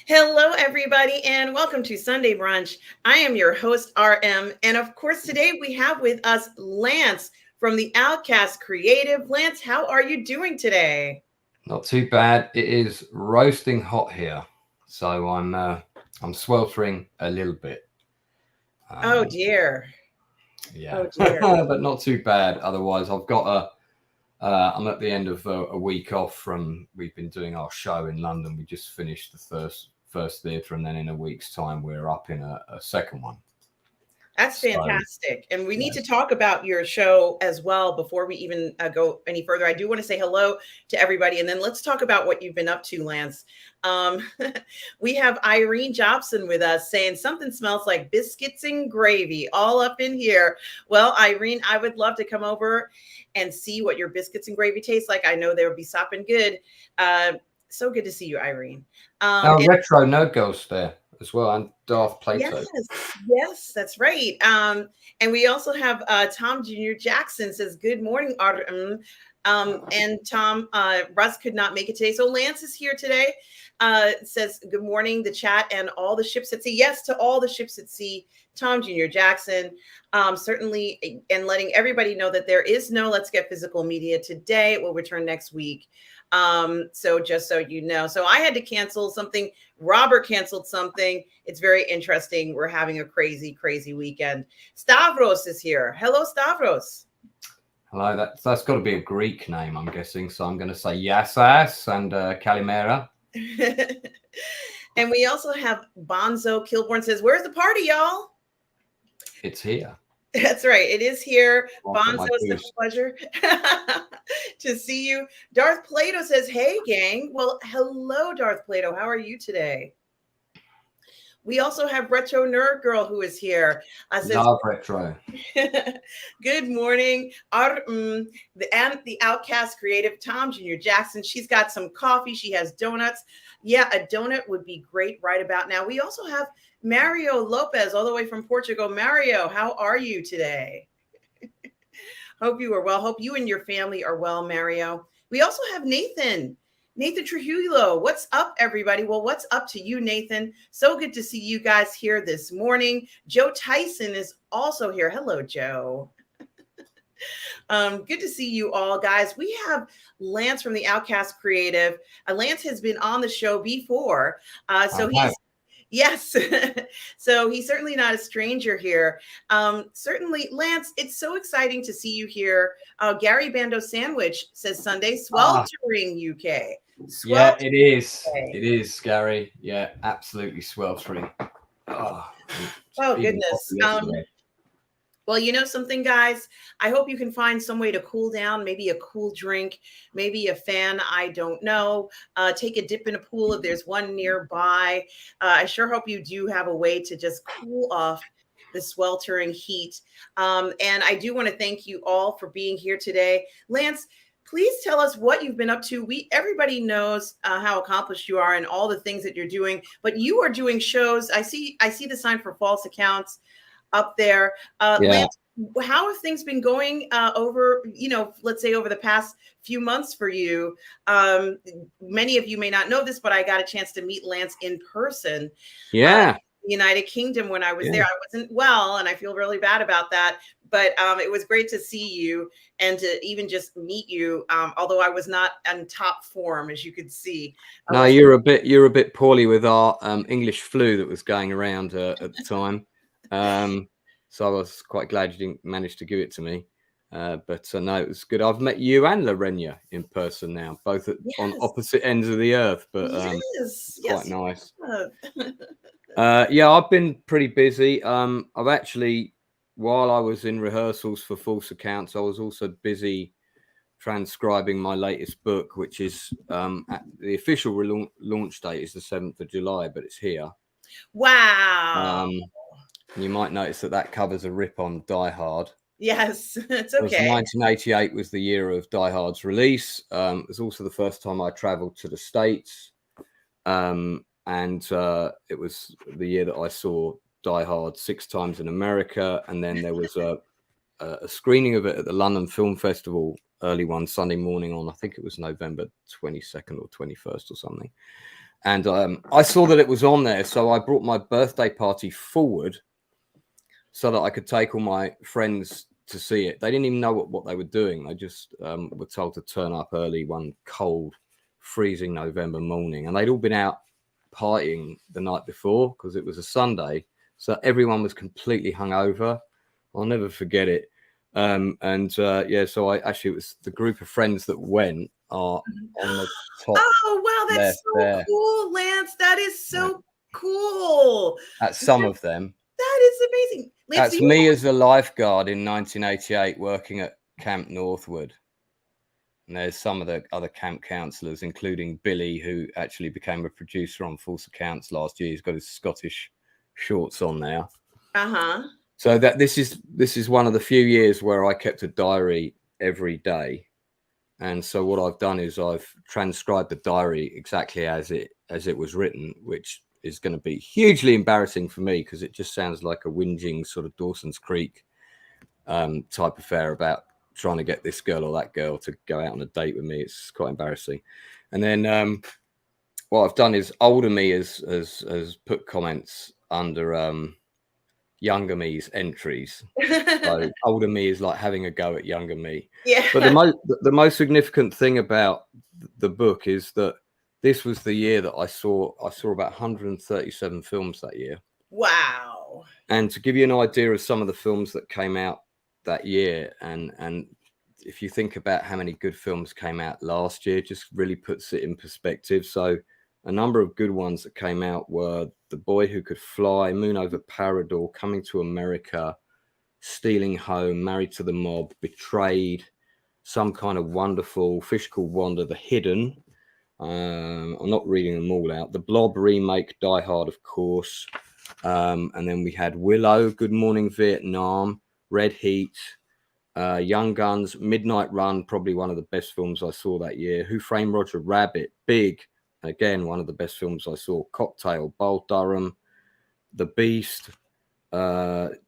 Hello, everybody, and welcome to Sunday Brunch. I am your host, RM. And of course, today we have with us Lance from the Outcast Creative. Lance, how are you doing today? Not too bad. It is roasting hot here, so I'm sweltering a little bit. Oh, Um, dear. yeah, Oh, dear. but not too bad. Otherwise, I'm at the end of a week off from. We've been doing our show in London. We just finished the first theatre, and then in a week's time, we're up in a second one. That's So fantastic. And we need yeah, to talk about your show as well before we even go any further. I do want to say hello to everybody. And then let's talk about what you've been up to, Lance. Um, we have Irene Jobson with us saying something smells like biscuits and gravy all up in here. Well, Irene, I would love to come over and see what your biscuits and gravy taste like. I know they would be sopping good. So good to see you, Irene. our And retro nerd girls there as well, and Darth Plato. yes, that's right. And we also have Tom Jr. Jackson says, "Good morning, Autumn." And Tom, Russ could not make it today, so Lance is here today. Says, "Good morning, the chat and all the ships at sea." Yes, to all the ships at sea. Tom Jr. Jackson, certainly, and letting everybody know that there is no Let's Get Physical Media today. It will return next week. So just so you know, so I had to cancel something. Robert canceled something. It's very interesting. We're having a crazy, crazy weekend. Stavros is here. Hello, Stavros. Hello, that's got to be a Greek name, I'm guessing. So I'm going to say Yassas and Kalimera. And we also have Bonzo Kilborn says, "Where's the party, y'all?" It's here. That's right. It is here. Bonzo, My it's a pleasure to see you. Darth Plato says, "Hey, gang." Well, hello, Darth Plato. How are you today? We also have Retro Nerd Girl who is here. Says, Love retro. "Good morning, the Outcast Creative, Tom Jr. Jackson. She's got some coffee. She has donuts. Yeah, a donut would be great right about now." We also have Mario Lopez all the way from Portugal. Mario, how are you today? Hope you are well. Hope you and your family are well, Mario. We also have Nathan. Nathan Trujillo. What's up, everybody? Well, what's up to you, Nathan? So good to see you guys here this morning. Joe Tyson is also here. Hello, Joe. Good to see you all, guys. We have Lance from the Outcast Creative. Lance has been on the show before. Yes. So he's certainly not a stranger here. Certainly, Lance, it's so exciting to see you here. Gary Bando Sandwich says Sunday sweltering UK. Yeah, it is. It is, Gary. Yeah, absolutely sweltering. Oh goodness. Well, you know something, guys? I hope you can find some way to cool down, maybe a cool drink, maybe a fan. I don't know. Take a dip in a pool if there's one nearby. I sure hope you do have a way to just cool off the sweltering heat. And I do want to thank you all for being here today. Lance, please tell us what you've been up to. Everybody knows how accomplished you are and all the things that you're doing, but you are doing shows. I see the sign for False Accounts up there. Lance, how have things been going over, let's say over the past few months for you? Many of you may not know this, but I got a chance to meet Lance in person. Yeah. United Kingdom when I was there. I wasn't well, and I feel really bad about that. But it was great to see you and to even just meet you. Although I was not in top form, as you could see. No, you're a bit poorly with our English flu that was going around at the time. So I was quite glad you didn't manage to give it to me. But no, it was good. I've met you and Lorena in person now, both on opposite ends of the earth. But quite nice. Yeah, I've been pretty busy. I've actually, while I was in rehearsals for False Accounts, I was also busy transcribing my latest book, which is the official launch date is the 7th of July, but it's here. Wow. You might notice that covers a rip on Die Hard. Yes, it's okay. 1988 was the year of Die Hard's release. It was also the first time I traveled to the States. And it was the year that I saw Die Hard 6 times in America. And then there was a screening of it at the London Film Festival early one Sunday morning on, I think it was November 22nd or 21st or something. And I saw that it was on there, so I brought my birthday party forward so that I could take all my friends to see it. They didn't even know what they were doing. They just were told to turn up early one cold, freezing November morning. And they'd all been out partying the night before because it was a Sunday. So everyone was completely hungover. I'll never forget it. Yeah, so it was the group of friends that went are on the top. Oh, wow, that's so there. cool, Lance. That is so cool. That's some of them. That is amazing. Lance, that's me as a lifeguard in 1988 working at Camp Northwood. And there's some of the other camp counsellors, including Billy, who actually became a producer on False Accounts last year. He's got his Scottish shorts on now. So this is one of the few years where I kept a diary every day. And so what I've done is I've transcribed the diary exactly as it was written, which is going to be hugely embarrassing for me because it just sounds like a whinging sort of Dawson's Creek type affair about trying to get this girl or that girl to go out on a date with me. It's quite embarrassing. And then what I've done is older me has put comments under younger me's entries. So older me is like having a go at younger me. Yeah. But the most significant thing about the book is that this was the year that I saw about 137 films that year. Wow. And to give you an idea of some of the films that came out that year, and if you think about how many good films came out last year, just really puts it in perspective. So a number of good ones that came out were The Boy Who Could Fly, Moon Over Parador, Coming to America, Stealing Home, Married to the Mob, Betrayed, Some Kind of Wonderful, Fish Called Wanda, The Hidden. I'm not reading them all out. The Blob remake, Die Hard, of course. And then we had Willow, Good Morning Vietnam, Red Heat, Young Guns, Midnight Run, probably one of the best films I saw that year. Who Framed Roger Rabbit, Big, again, one of the best films I saw. Cocktail, Bull Durham, The Beast,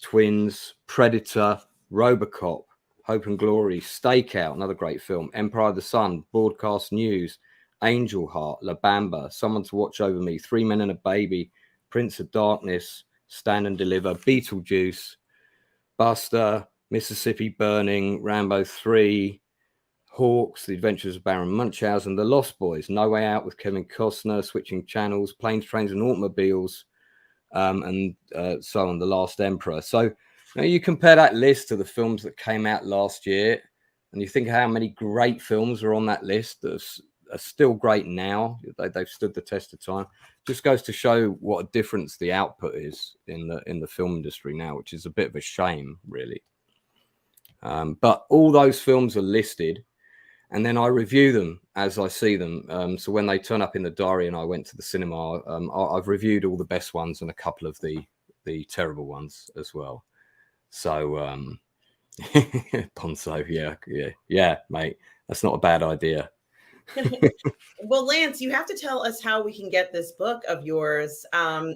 Twins, Predator, Robocop, Hope and Glory, Stakeout, another great film. Empire of the Sun, Broadcast News, Angel Heart, La Bamba, Someone to Watch Over Me, Three Men and a Baby, Prince of Darkness, Stand and Deliver, Beetlejuice, Buster, Mississippi Burning, Rambo 3, Hawks, The Adventures of Baron Munchausen, The Lost Boys, No Way Out with Kevin Costner, Switching Channels, Planes, Trains and Automobiles, and so on, The Last Emperor. So you compare that list to the films that came out last year, and you think how many great films are on that list that are still great now. They've stood the test of time. Just goes to show what a difference the output is in the film industry now, which is a bit of a shame, really. But all those films are listed, and then I review them as I see them. So when they turn up in the diary and I went to the cinema, I've reviewed all the best ones and a couple of the terrible ones as well. So Ponzo, yeah, mate, that's not a bad idea. Well, Lance, you have to tell us how we can get this book of yours.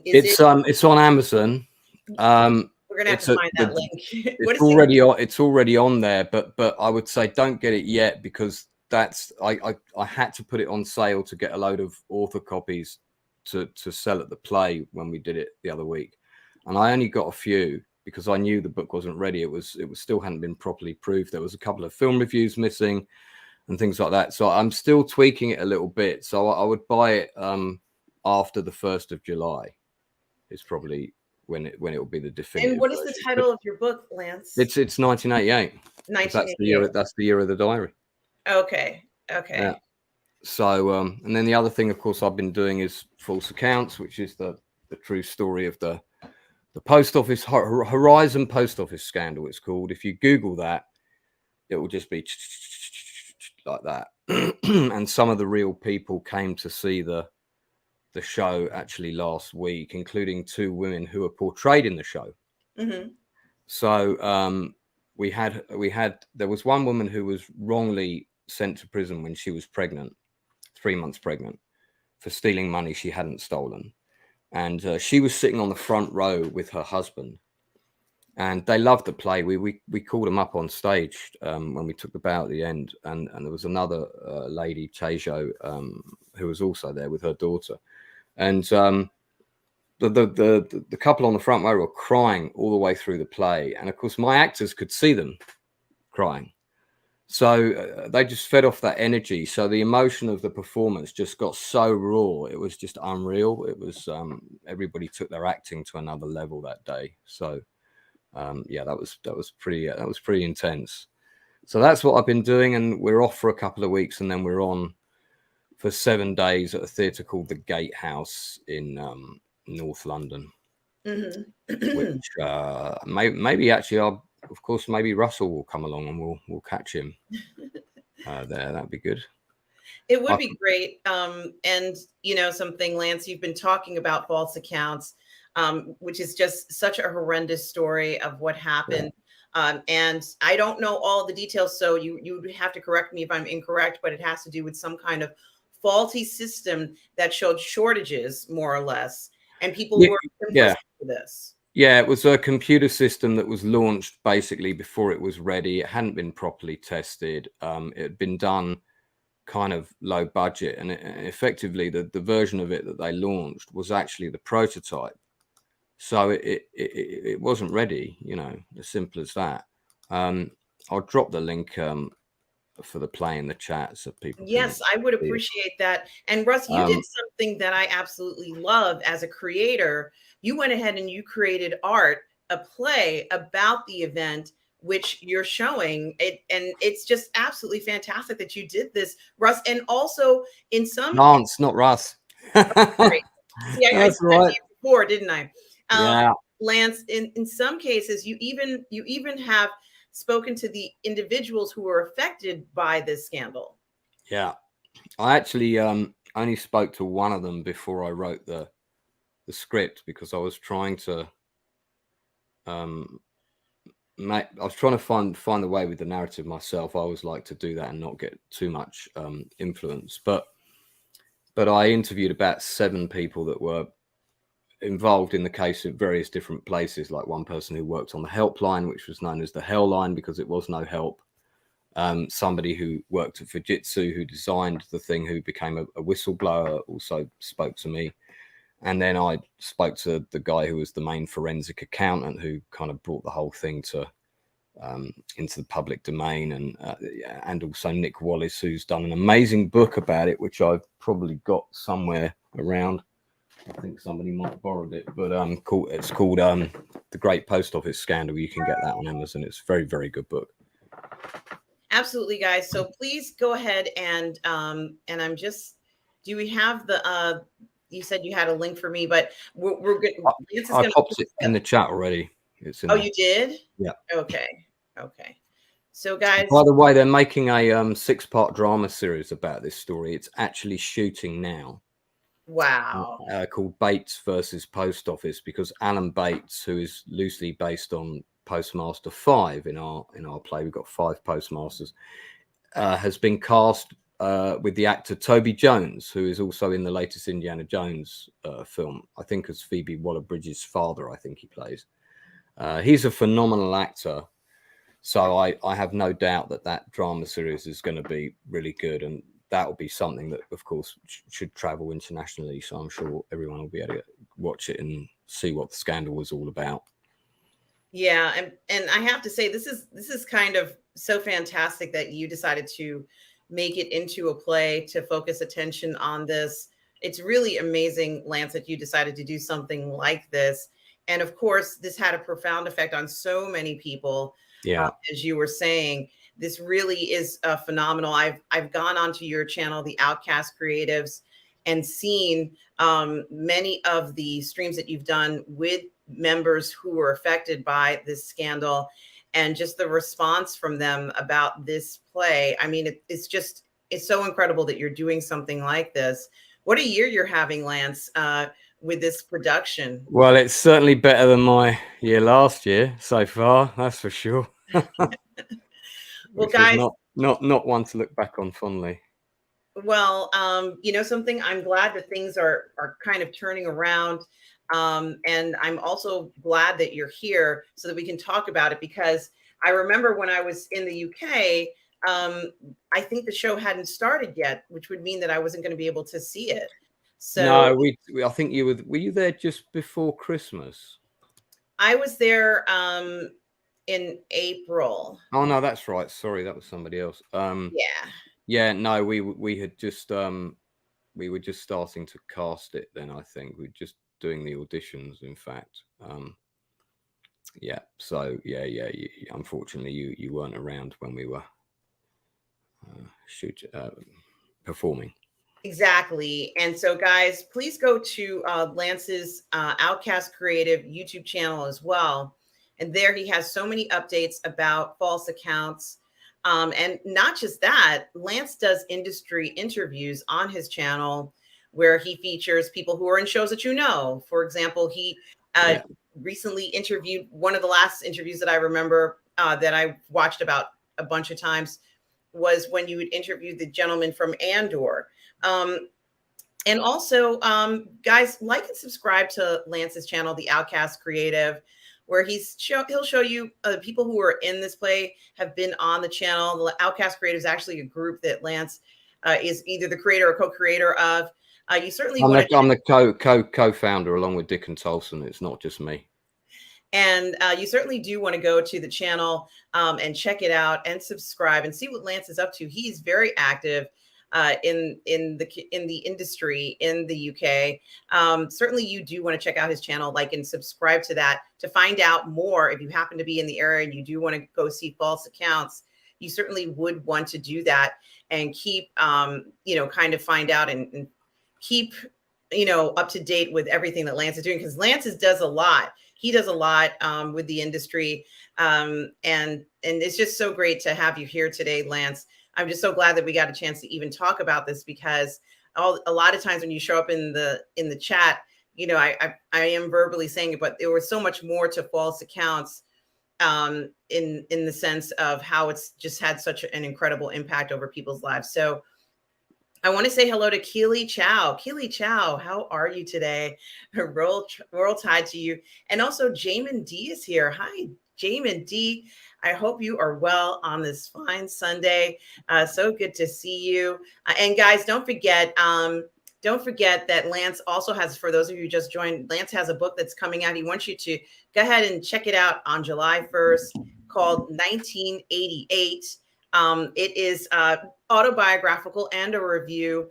It's on Amazon. We're gonna have to find that link. It's already on there, but I would say don't get it yet because I had to put it on sale to get a load of author copies to sell at the play when we did it the other week, and I only got a few because I knew the book wasn't ready. It was still hadn't been properly proved. There was a couple of film reviews missing and things like that. So I'm still tweaking it a little bit. So I would buy it after the 1st of July. It's probably when it will be the definitive. And what is the title of your book, Lance? It's 1988. 1988. That's the year of the diary. Okay. Yeah. So and then the other thing, of course, I've been doing is False Accounts, which is the true story of the post office Horizon post office scandal. It's called. If you Google that, it will just be like that. And some of the real people came to see the show actually last week, including 2 women who were portrayed in the show. Mm-hmm. So there was one woman who was wrongly sent to prison when she was pregnant, 3 months pregnant, for stealing money she hadn't stolen. And she was sitting on the front row with her husband. And they loved the play. We called them up on stage when we took the bow at the end. And there was another lady, Tejo, who was also there with her daughter. And the couple on the front row were crying all the way through the play, and of course my actors could see them crying, so they just fed off that energy. So the emotion of the performance just got so raw, it was just unreal. It was everybody took their acting to another level that day. So yeah, that was pretty intense. So that's what I've been doing, and we're off for a couple of weeks, and then we're on for 7 days at a theatre called the Gatehouse in North London. Which maybe actually of course maybe Russell will come along and we'll catch him there. That'd be good. It would be great. And you know something, Lance, you've been talking about false accounts, which is just such a horrendous story of what happened. And I don't know all the details, so you would have to correct me if I'm incorrect, but it has to do with some kind of faulty system that showed shortages, more or less, and people were imprisoned for this. Yeah, it was a computer system that was launched basically before it was ready. It hadn't been properly tested. It had been done kind of low budget, and effectively the version of it that they launched was actually the prototype. So it wasn't ready, you know, as simple as that. I'll drop the link for the play in the chat so people yes I would appreciate that. And Russ, you did something that I absolutely love as a creator. You went ahead and you created a play about the event which you're showing it, and it's just absolutely fantastic that you did this, Russ. And also in some Lance, not Russ. Sorry. See, I That's said right. that before, didn't I? Yeah. Lance, in some cases you even have spoken to the individuals who were affected by this scandal. Yeah, I actually only spoke to one of them before I wrote the script, because I was trying to find the way with the narrative myself. I always like to do that and not get too much influence. But I interviewed about 7 people that were involved in the case at various different places, like one person who worked on the helpline, which was known as the Hell Line because it was no help. Somebody who worked at Fujitsu, who designed the thing, who became a whistleblower, also spoke to me. And then I spoke to the guy who was the main forensic accountant, who kind of brought the whole thing to into the public domain, and also Nick Wallace, who's done an amazing book about it, which I've probably got somewhere around. I think somebody might have borrowed it, but it's called The Great Post Office Scandal. You can get that on Amazon. It's a very, very good book. Absolutely, guys. So please go ahead and I'm just, do we have the you said you had a link for me, but we're good. I popped it in the chat already. It's in there. there. You did? Yeah. Okay. So guys, by the way, they're making a 6-part drama series about this story. It's actually shooting now. Wow. Called Bates versus Post Office, because Alan Bates, who is loosely based on Postmaster 5 in our play, we've got 5 postmasters, has been cast with the actor Toby Jones, who is also in the latest Indiana Jones film, I think as Phoebe Waller-Bridge's father. I think he plays. He's a phenomenal actor, so I have no doubt that drama series is going to be really good, and that will be something that, of course, should travel internationally. So I'm sure everyone will be able to watch it and see what the scandal was all about. Yeah, and I have to say, this is kind of so fantastic that you decided to make it into a play to focus attention on this. It's really amazing, Lance, that you decided to do something like this. And of course, this had a profound effect on so many people. Yeah, as you were saying, this really is phenomenal. I've gone onto your channel, The Outcast Creatives, and seen many of the streams that you've done with members who were affected by this scandal, and just the response from them about this play. I mean, it's so incredible that you're doing something like this. What a year you're having, Lance, with this production. Well, it's certainly better than my year last year so far, that's for sure. Well, guys, not one to look back on fondly. Well, you know something, I'm glad that things are kind of turning around. And I'm also glad that you're here so that we can talk about it, because I remember when I was in the UK, I think the show hadn't started yet, which would mean that I wasn't going to be able to see it. So no, I think were you there just before Christmas? I was there in April. Oh no, that's right. Sorry, that was somebody else. Yeah. Yeah, no, we had just we were just starting to cast it then. I think we were just doing the auditions, in fact. Yeah, so yeah, unfortunately you weren't around when we were performing. Exactly. And so, guys, please go to Lance's Outcast Creative YouTube channel as well. And there he has so many updates about false accounts. And not just that, Lance does industry interviews on his channel where he features people who are in shows that you know. For example, he recently interviewed, one of the last interviews that I remember that I watched about a bunch of times was when you would interview the gentleman from Andor. And also, guys, like and subscribe to Lance's channel, The Outcast Creative, where he'll show you people who are in this play have been on the channel. The Outcast Creative is actually a group that Lance is either the creator or co-creator of. You certainly I'm want to. I'm the co-founder along with Dick and Tolson. It's not just me. And you certainly do want to go to the channel and check it out and subscribe and see what Lance is up to. He's very active in the industry in the UK. Certainly, you do want to check out his channel, like and subscribe to that to find out more. If you happen to be in the area and you do want to go see false accounts, you certainly would want to do that and keep kind of find out and keep up to date with everything that Lance is doing, because Lance does a lot. He does a lot with the industry, and it's just so great to have you here today, Lance. I'm just so glad that we got a chance to even talk about this, because a lot of times when you show up in the chat, I am verbally saying it, but there was so much more to false accounts in the sense of how it's just had such an incredible impact over people's lives. So I want to say hello to Keely Chow. Keely Chow, how are you today? Roll Tide to you. And also Jamin D is here. Hi, Jamin D. I hope you are well on this fine Sunday. So good to see you. And guys, don't forget that Lance also has, for those of you who just joined, Lance has a book that's coming out. He wants you to go ahead and check it out on July 1st, called 1988. It is autobiographical and a review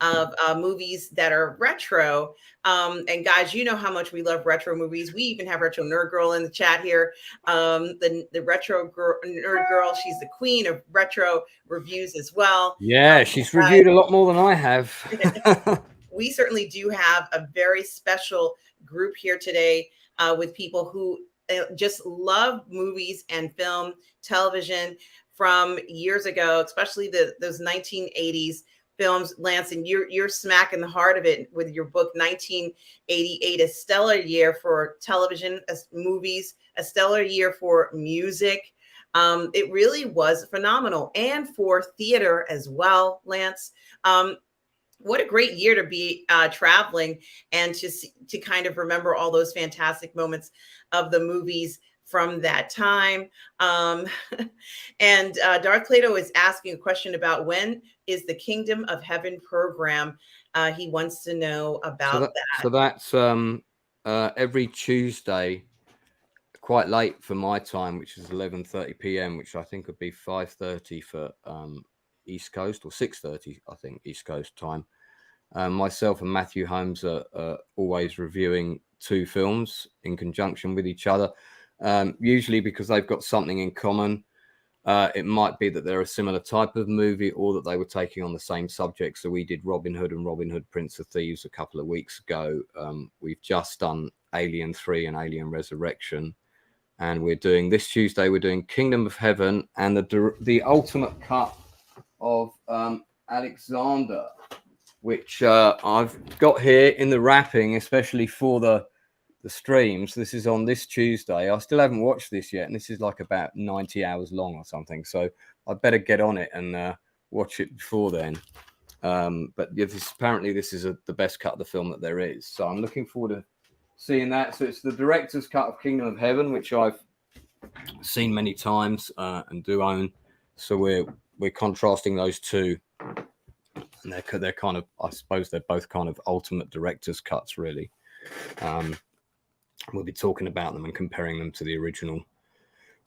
of movies that are retro. And guys, you know how much we love retro movies. We even have Retro Nerd Girl in the chat here. The Retro Nerd Girl, she's the queen of retro reviews as well. Yeah, she's reviewed a lot more than I have. We certainly do have a very special group here today with people who just love movies and film, television from years ago, especially those 1980s films. Lance, and you're smack in the heart of it with your book 1988, a stellar year for television, movies, a stellar year for music. It really was phenomenal, and for theater as well, Lance. What a great year to be traveling and to kind of remember all those fantastic moments of the movies from that time. And Darth Plato is asking a question about when is the Kingdom of Heaven program. He wants to know about that. So that's every Tuesday, quite late for my time, which is 11:30 p.m., which I think would be 5:30 for East Coast, or 6:30, I think, East Coast time. Myself and Matthew Holmes are always reviewing two films in conjunction with each other. Usually because they've got something in common. It might be that they're a similar type of movie, or that they were taking on the same subject. So we did Robin Hood and Robin Hood Prince of Thieves a couple of weeks ago. We've just done Alien 3 and Alien Resurrection. And we're doing, this Tuesday, we're doing Kingdom of Heaven and the ultimate cut of Alexander, which I've got here in the wrapping, especially for the streams. This is on this Tuesday. I still haven't watched this yet, and this is like about 90 hours long or something, so I'd better get on it and watch it before then. But yeah, apparently this is the best cut of the film that there is, so I'm looking forward to seeing that. So it's the director's cut of Kingdom of Heaven, which I've seen many times and do own. So we're contrasting those two, and And they're kind of, I suppose they're both kind of ultimate director's cuts, really. We'll be talking about them and comparing them to the original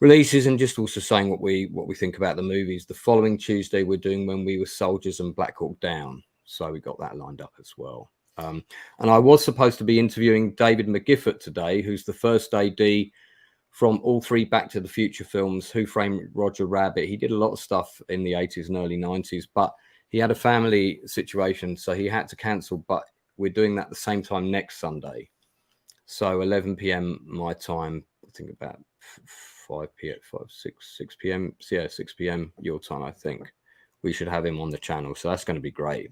releases, and just also saying what we think about the movies. The following Tuesday, we're doing When We Were Soldiers and Black Hawk Down, so we got that lined up as well. And I was supposed to be interviewing David McGiffert today, who's the first AD from all 3 Back to the Future films, Who Framed Roger Rabbit. He did a lot of stuff in the 80s and early 90s, but he had a family situation, so he had to cancel. But we're doing that at the same time next Sunday. So 11 p.m. my time, I think about 5 p.m., 6 p.m. Yeah, 6 p.m. your time, I think. We should have him on the channel. So that's going to be great.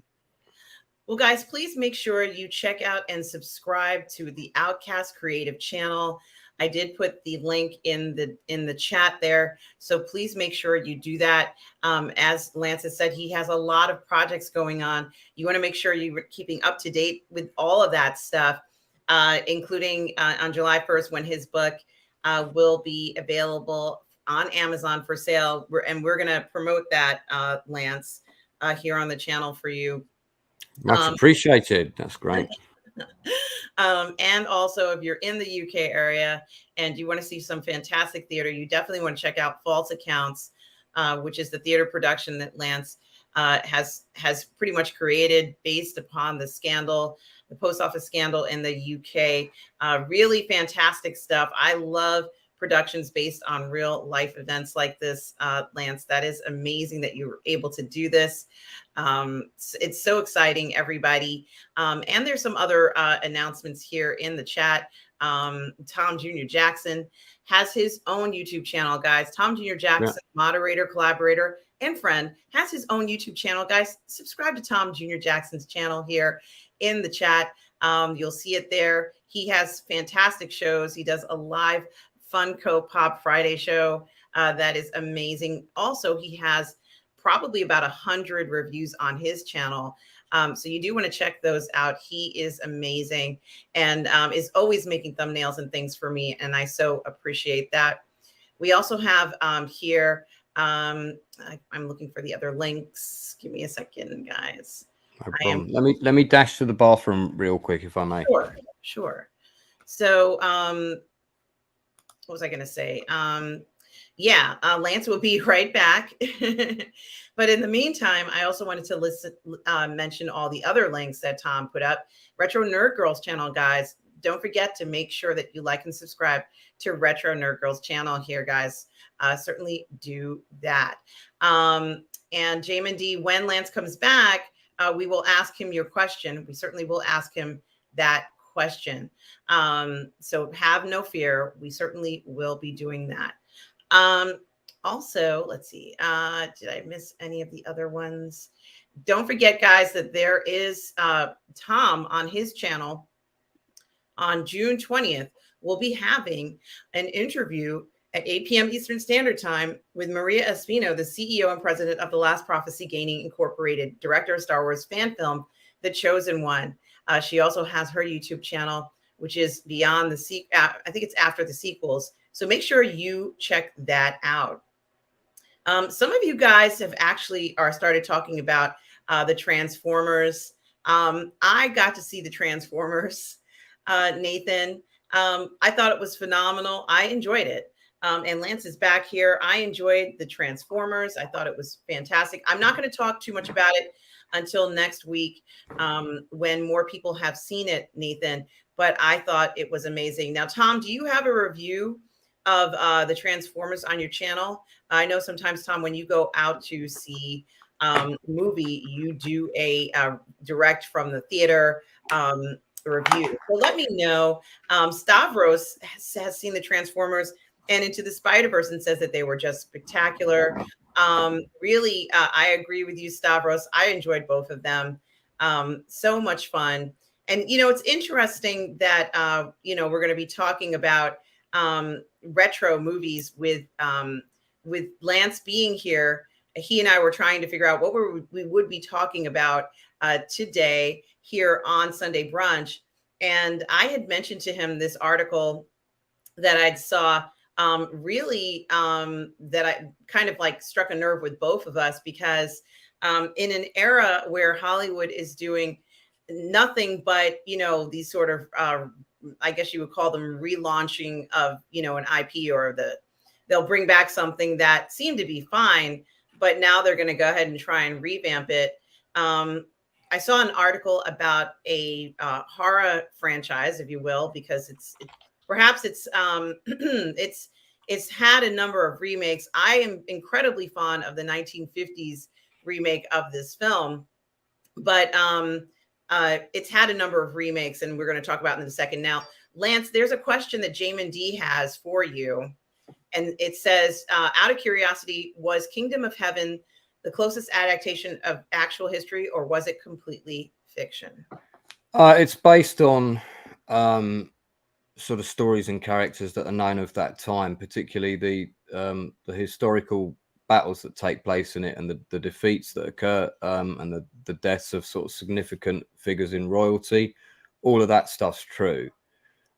Well, guys, please make sure you check out and subscribe to the Outcast Creative channel. I did put the link in the chat there, so please make sure you do that. As Lance has said, he has a lot of projects going on. You want to make sure you're keeping up to date with all of that stuff, including on July 1st when his book will be available on Amazon for sale. We're going to promote that, Lance, here on the channel for you. Much appreciated. That's great. And also, if you're in the UK area and you want to see some fantastic theater, you definitely want to check out False Accounts, which is the theater production that Lance has pretty much created based upon the scandal, the post office scandal in the UK. Really fantastic stuff. I love productions based on real life events like this, Lance. That is amazing that you were able to do this. It's so exciting, everybody. And there's some other announcements here in the chat. Tom Jr. Jackson has his own YouTube channel, guys. Tom Jr. Jackson, moderator, collaborator, and friend, has his own YouTube channel, guys. Subscribe to Tom Jr. Jackson's channel here in the chat. You'll see it there. He has fantastic shows. He does a live Funko Pop Friday show that is amazing. Also, he has probably about 100 reviews on his channel. So you do want to check those out. He is amazing and is always making thumbnails and things for me. And I so appreciate that. We also have here, I'm looking for the other links. Give me a second, guys. No problem. Let me dash to the bathroom real quick, if I may. Sure. So, what was I going to say? Lance will be right back. But in the meantime, I also wanted to mention all the other links that Tom put up. Retro Nerd Girls channel, guys. Don't forget to make sure that you like and subscribe to Retro Nerd Girls channel here, guys. Certainly do that. And Jamin D, when Lance comes back, we will ask him your question. We certainly will ask him that question. So have no fear. We certainly will be doing that. Also, let's see. Did I miss any of the other ones? Don't forget, guys, that there is Tom on his channel on June 20th. We'll be having an interview at 8 p.m. Eastern Standard Time with Maria Espino, the CEO and president of The Last Prophecy Gaming Incorporated, director of Star Wars fan film, The Chosen One. She also has her YouTube channel, which is beyond the I think it's after the sequels. So make sure you check that out. Some of you guys have actually started talking about the Transformers. I got to see the Transformers, Nathan. I thought it was phenomenal. I enjoyed it. And Lance is back here. I enjoyed the Transformers. I thought it was fantastic. I'm not going to talk too much about it until next week when more people have seen it, Nathan. But I thought it was amazing. Now, Tom, do you have a review of the Transformers on your channel? I know sometimes, Tom, when you go out to see a movie, you do a direct from the theater review. So let me know. Stavros has seen the Transformers and Into the Spider-Verse and says that they were just spectacular. Really, I agree with you, Stavros. I enjoyed both of them. So much fun. And, it's interesting that, we're going to be talking about retro movies with Lance being here. He and I were trying to figure out what we would be talking about today here on Sunday Brunch. And I had mentioned to him this article that I saw that I kind of like struck a nerve with both of us because in an era where Hollywood is doing nothing but, you know, these sort of, I guess you would call them relaunching of, you know, an IP, or they'll bring back something that seemed to be fine, but now they're going to go ahead and try and revamp it. I saw an article about a horror franchise, if you will, because perhaps it's it's had a number of remakes. I am incredibly fond of the 1950s remake of this film, but it's had a number of remakes, and we're going to talk about in a second. Now, Lance, there's a question that Jamin D has for you, and it says, out of curiosity, was Kingdom of Heaven the closest adaptation of actual history, or was it completely fiction? It's based on sort of stories and characters that are known of that time, particularly the historical battles that take place in it, and the defeats that occur, and the deaths of sort of significant figures in royalty. All of that stuff's true.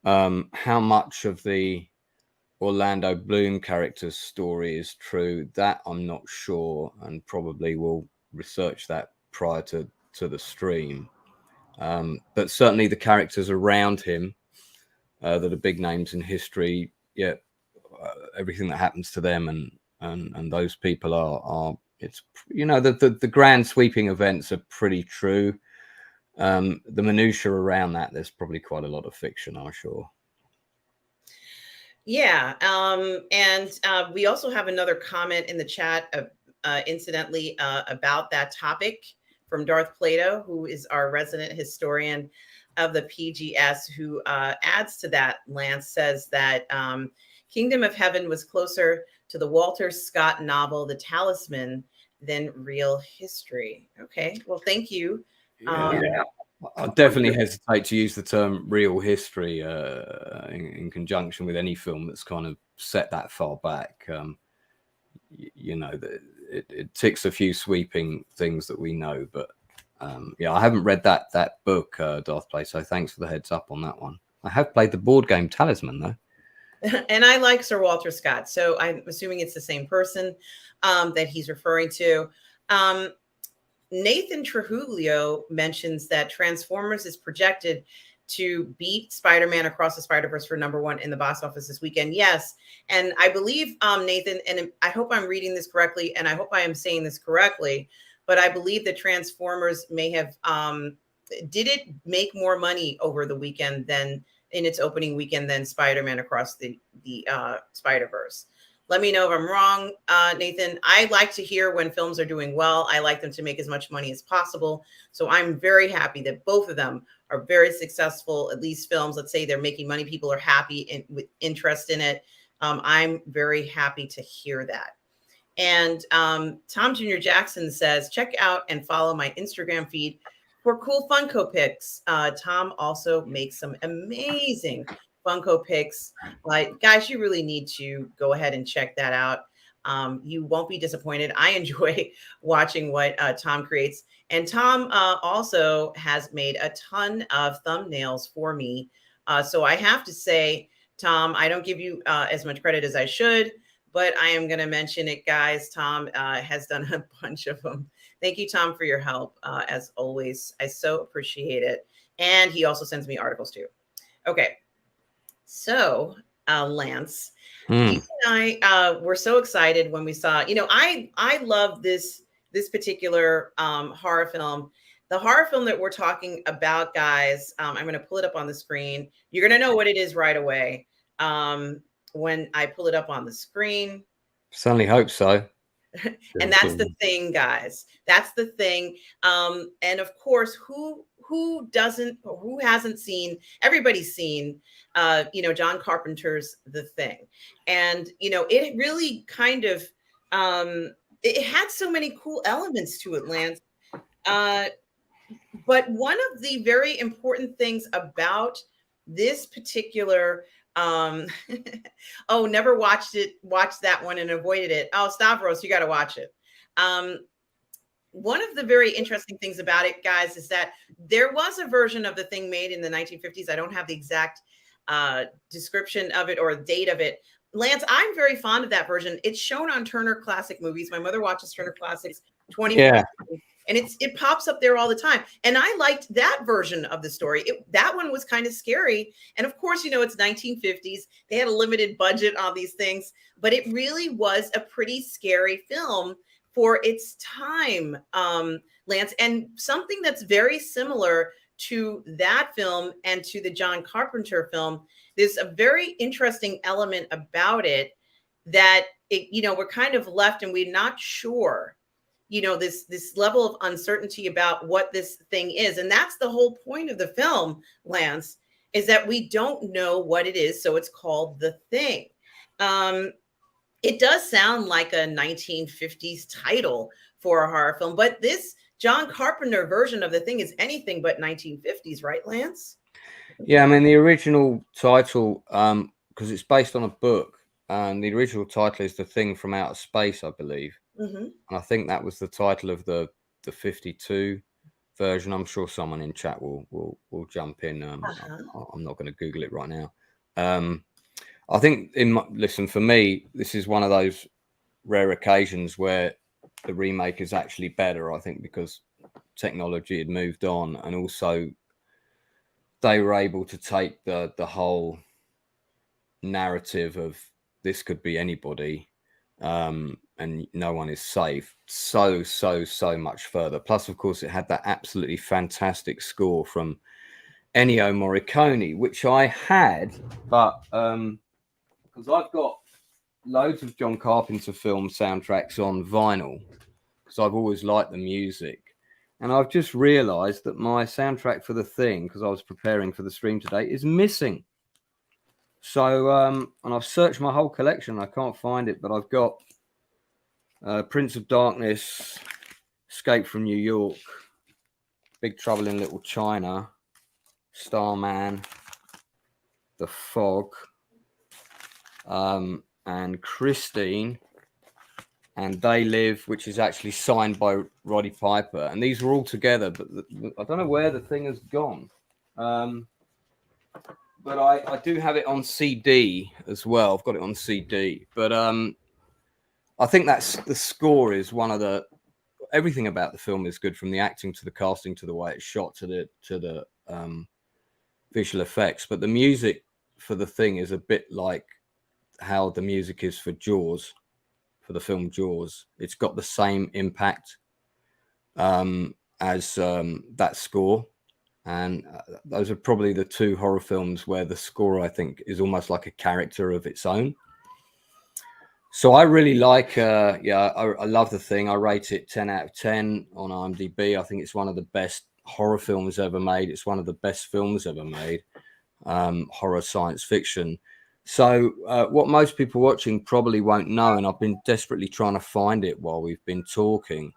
How much of the Orlando Bloom character's story is true, that I'm not sure, and probably will research that prior to the stream. But certainly the characters around him that are big names in history, yeah, everything that happens to them and those people are it's, you know, the grand sweeping events are pretty true. The minutiae around that, there's probably quite a lot of fiction, I'm sure. Yeah. And we also have another comment in the chat, incidentally, about that topic from Darth Plato, who is our resident historian of the PGS, who adds to that. Lance says that Kingdom of Heaven was closer to the Walter Scott novel, The Talisman, than real history. Okay. Well, thank you. Yeah. I definitely hesitate to use the term real history in conjunction with any film that's kind of set that far back. You know, it ticks a few sweeping things that we know, but yeah, I haven't read that book, Darth Play, so thanks for the heads up on that one. I have played the board game Talisman, though. And I like Sir Walter Scott, so I'm assuming it's the same person that he's referring to. Nathan Trujillo mentions that Transformers is projected to beat Spider-Man Across the Spider-Verse for #1 in the box office this weekend. Yes. And I believe, Nathan, and I hope I'm reading this correctly, and I hope I am saying this correctly, but I believe that Transformers may have, did it make more money over the weekend than in its opening weekend than Spider-Man Across the Spider-Verse? Let me know if I'm wrong, Nathan. I like to hear when films are doing well. I like them to make as much money as possible. So I'm very happy that both of them are very successful, at least films. Let's say they're making money. People are happy with interest in it. I'm very happy to hear that. And Tom Jr. Jackson says, check out and follow my Instagram feed for cool Funko pics. Tom also makes some amazing Funko pics. Like, guys, you really need to go ahead and check that out. You won't be disappointed. I enjoy watching what Tom creates. And Tom also has made a ton of thumbnails for me. So I have to say, Tom, I don't give you as much credit as I should, but I am going to mention it, guys. Tom has done a bunch of them. Thank you, Tom, for your help. As always, I so appreciate it. And he also sends me articles too. Okay. So, Lance, you and I were so excited when we saw, you know, I love this particular horror film. The horror film that we're talking about, guys, I'm going to pull it up on the screen. You're going to know what it is right away when I pull it up on the screen. Certainly hope so. And that's the thing, guys. That's the thing. And of course, who hasn't seen, everybody's seen, you know, John Carpenter's The Thing. And, you know, it really kind of, it had so many cool elements to it, Lance. But one of the very important things about this particular, oh, never watched that one and avoided it. Oh, Stavros, you got to watch it. One of the very interesting things about it, guys, is that there was a version of The Thing made in the 1950s. I don't have the exact description of it or date of it. Lance, I'm very fond of that version. It's shown on Turner Classic Movies. My mother watches Turner Classics 2014. And it pops up there all the time. And I liked that version of the story. That one was kind of scary. And of course, it's 1950s. They had a limited budget on these things, but it really was a pretty scary film for its time, Lance. And something that's very similar to that film and to the John Carpenter film, there's a very interesting element about it that we're kind of left and we're not sure, this level of uncertainty about what this thing is. And that's the whole point of the film, Lance, is that we don't know what it is. So it's called The Thing. It does sound like a 1950s title for a horror film, but this John Carpenter version of The Thing is anything but 1950s, right, Lance? Yeah, I mean, the original title, because it's based on a book, and the original title is The Thing from Outer Space, I believe. And I think that was the title of the 52 version. I'm sure someone in chat will jump in. I'm not going to Google it right now. I think listen, for me, this is one of those rare occasions where the remake is actually better. I think because technology had moved on, and also they were able to take the whole narrative of this could be anybody. And no one is safe so much further. Plus, of course, it had that absolutely fantastic score from Ennio Morricone, which I had, but because I've got loads of John Carpenter film soundtracks on vinyl, because I've always liked the music, and I've just realized that my soundtrack for The Thing, because I was preparing for the stream today, is missing. So and I've searched my whole collection, I can't find it, but I've got Prince of Darkness, Escape from New York, Big Trouble in Little China, Starman, The Fog, and Christine, and They Live, which is actually signed by Roddy Piper. And these were all together, but I don't know where The Thing has gone. But I do have it on CD as well. I've got it on CD. But I think that's the score is one of the everything about the film is good, from the acting to the casting to the way it's shot to the visual effects. But the music for The Thing is a bit like how the music is for Jaws, for the film Jaws. It's got the same impact as that score. And those are probably the two horror films where the score, I think, is almost like a character of its own. So I really like, I love The Thing. I rate it 10 out of 10 on IMDb. I think it's one of the best horror films ever made. It's one of the best films ever made, horror science fiction. So what most people watching probably won't know, and I've been desperately trying to find it while we've been talking,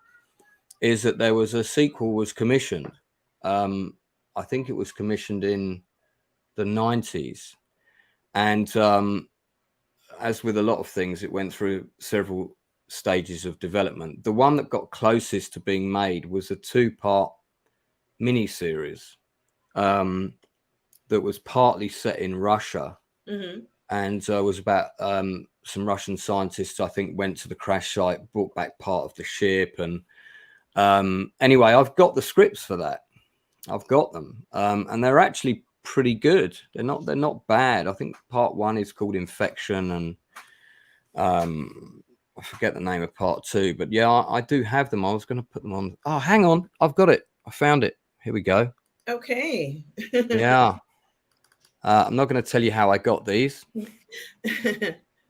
is that there was a sequel was commissioned. I think it was commissioned in the 90s. And as with a lot of things, it went through several stages of development. The one that got closest to being made was a 2-part miniseries that was partly set in Russia, and was about some Russian scientists, I think, went to the crash site, brought back part of the ship. And anyway, I've got the scripts for that. I've got them, and they're actually pretty good. They're not bad. I think part 1 is called Infection, and I forget the name of part 2, but yeah, I do have them. I was going to put them on. Oh, hang on, I've got it. I found it. Here we go. Okay. Yeah. I'm not going to tell you how I got these.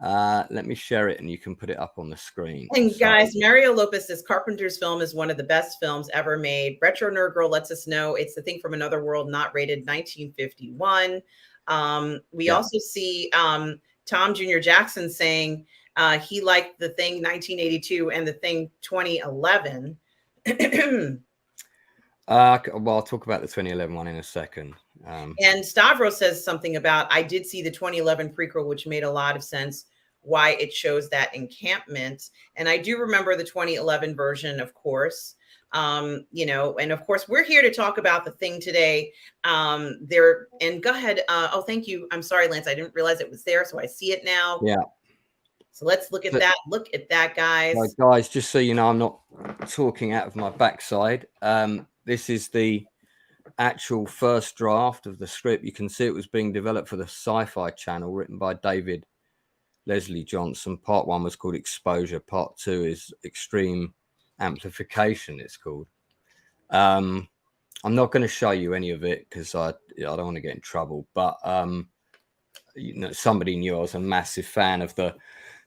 Let me share it and you can put it up on the screen. And guys, Mario Lopez says Carpenter's film is one of the best films ever made. Retro Nerd Girl lets us know it's The Thing from Another World, not rated, 1951. We also see Tom Jr. Jackson saying he liked The Thing 1982 and The Thing 2011. Well, I'll talk about the 2011 one in a second. And Stavros says something about, I did see the 2011 prequel, which made a lot of sense why it shows that encampment. And I do remember the 2011 version, of course. You know, and of course, we're here to talk about The Thing today. And go ahead. Oh, thank you. I'm sorry, Lance. I didn't realize it was there. So I see it now. Yeah. So let's look at that. Look at that, guys. Right, guys, just so you know, I'm not talking out of my backside. This is the actual first draft of the script. You can see it was being developed for the Sci-Fi Channel, written by David Leslie Johnson. Part 1 was called Exposure. Part 2 is Extreme Amplification, it's called. I'm not going to show you any of it because I don't want to get in trouble. But you know, somebody knew I was a massive fan of the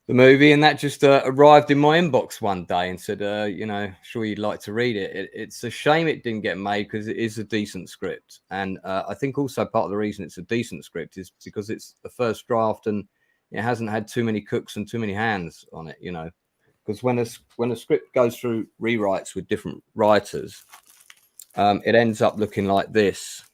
movie, and that just arrived in my inbox one day and said, you know, sure you'd like to read it. It's a shame it didn't get made because it is a decent script, and I think also part of the reason it's a decent script is because it's the first draft and it hasn't had too many cooks and too many hands on it, you know. Because when a script goes through rewrites with different writers, it ends up looking like this.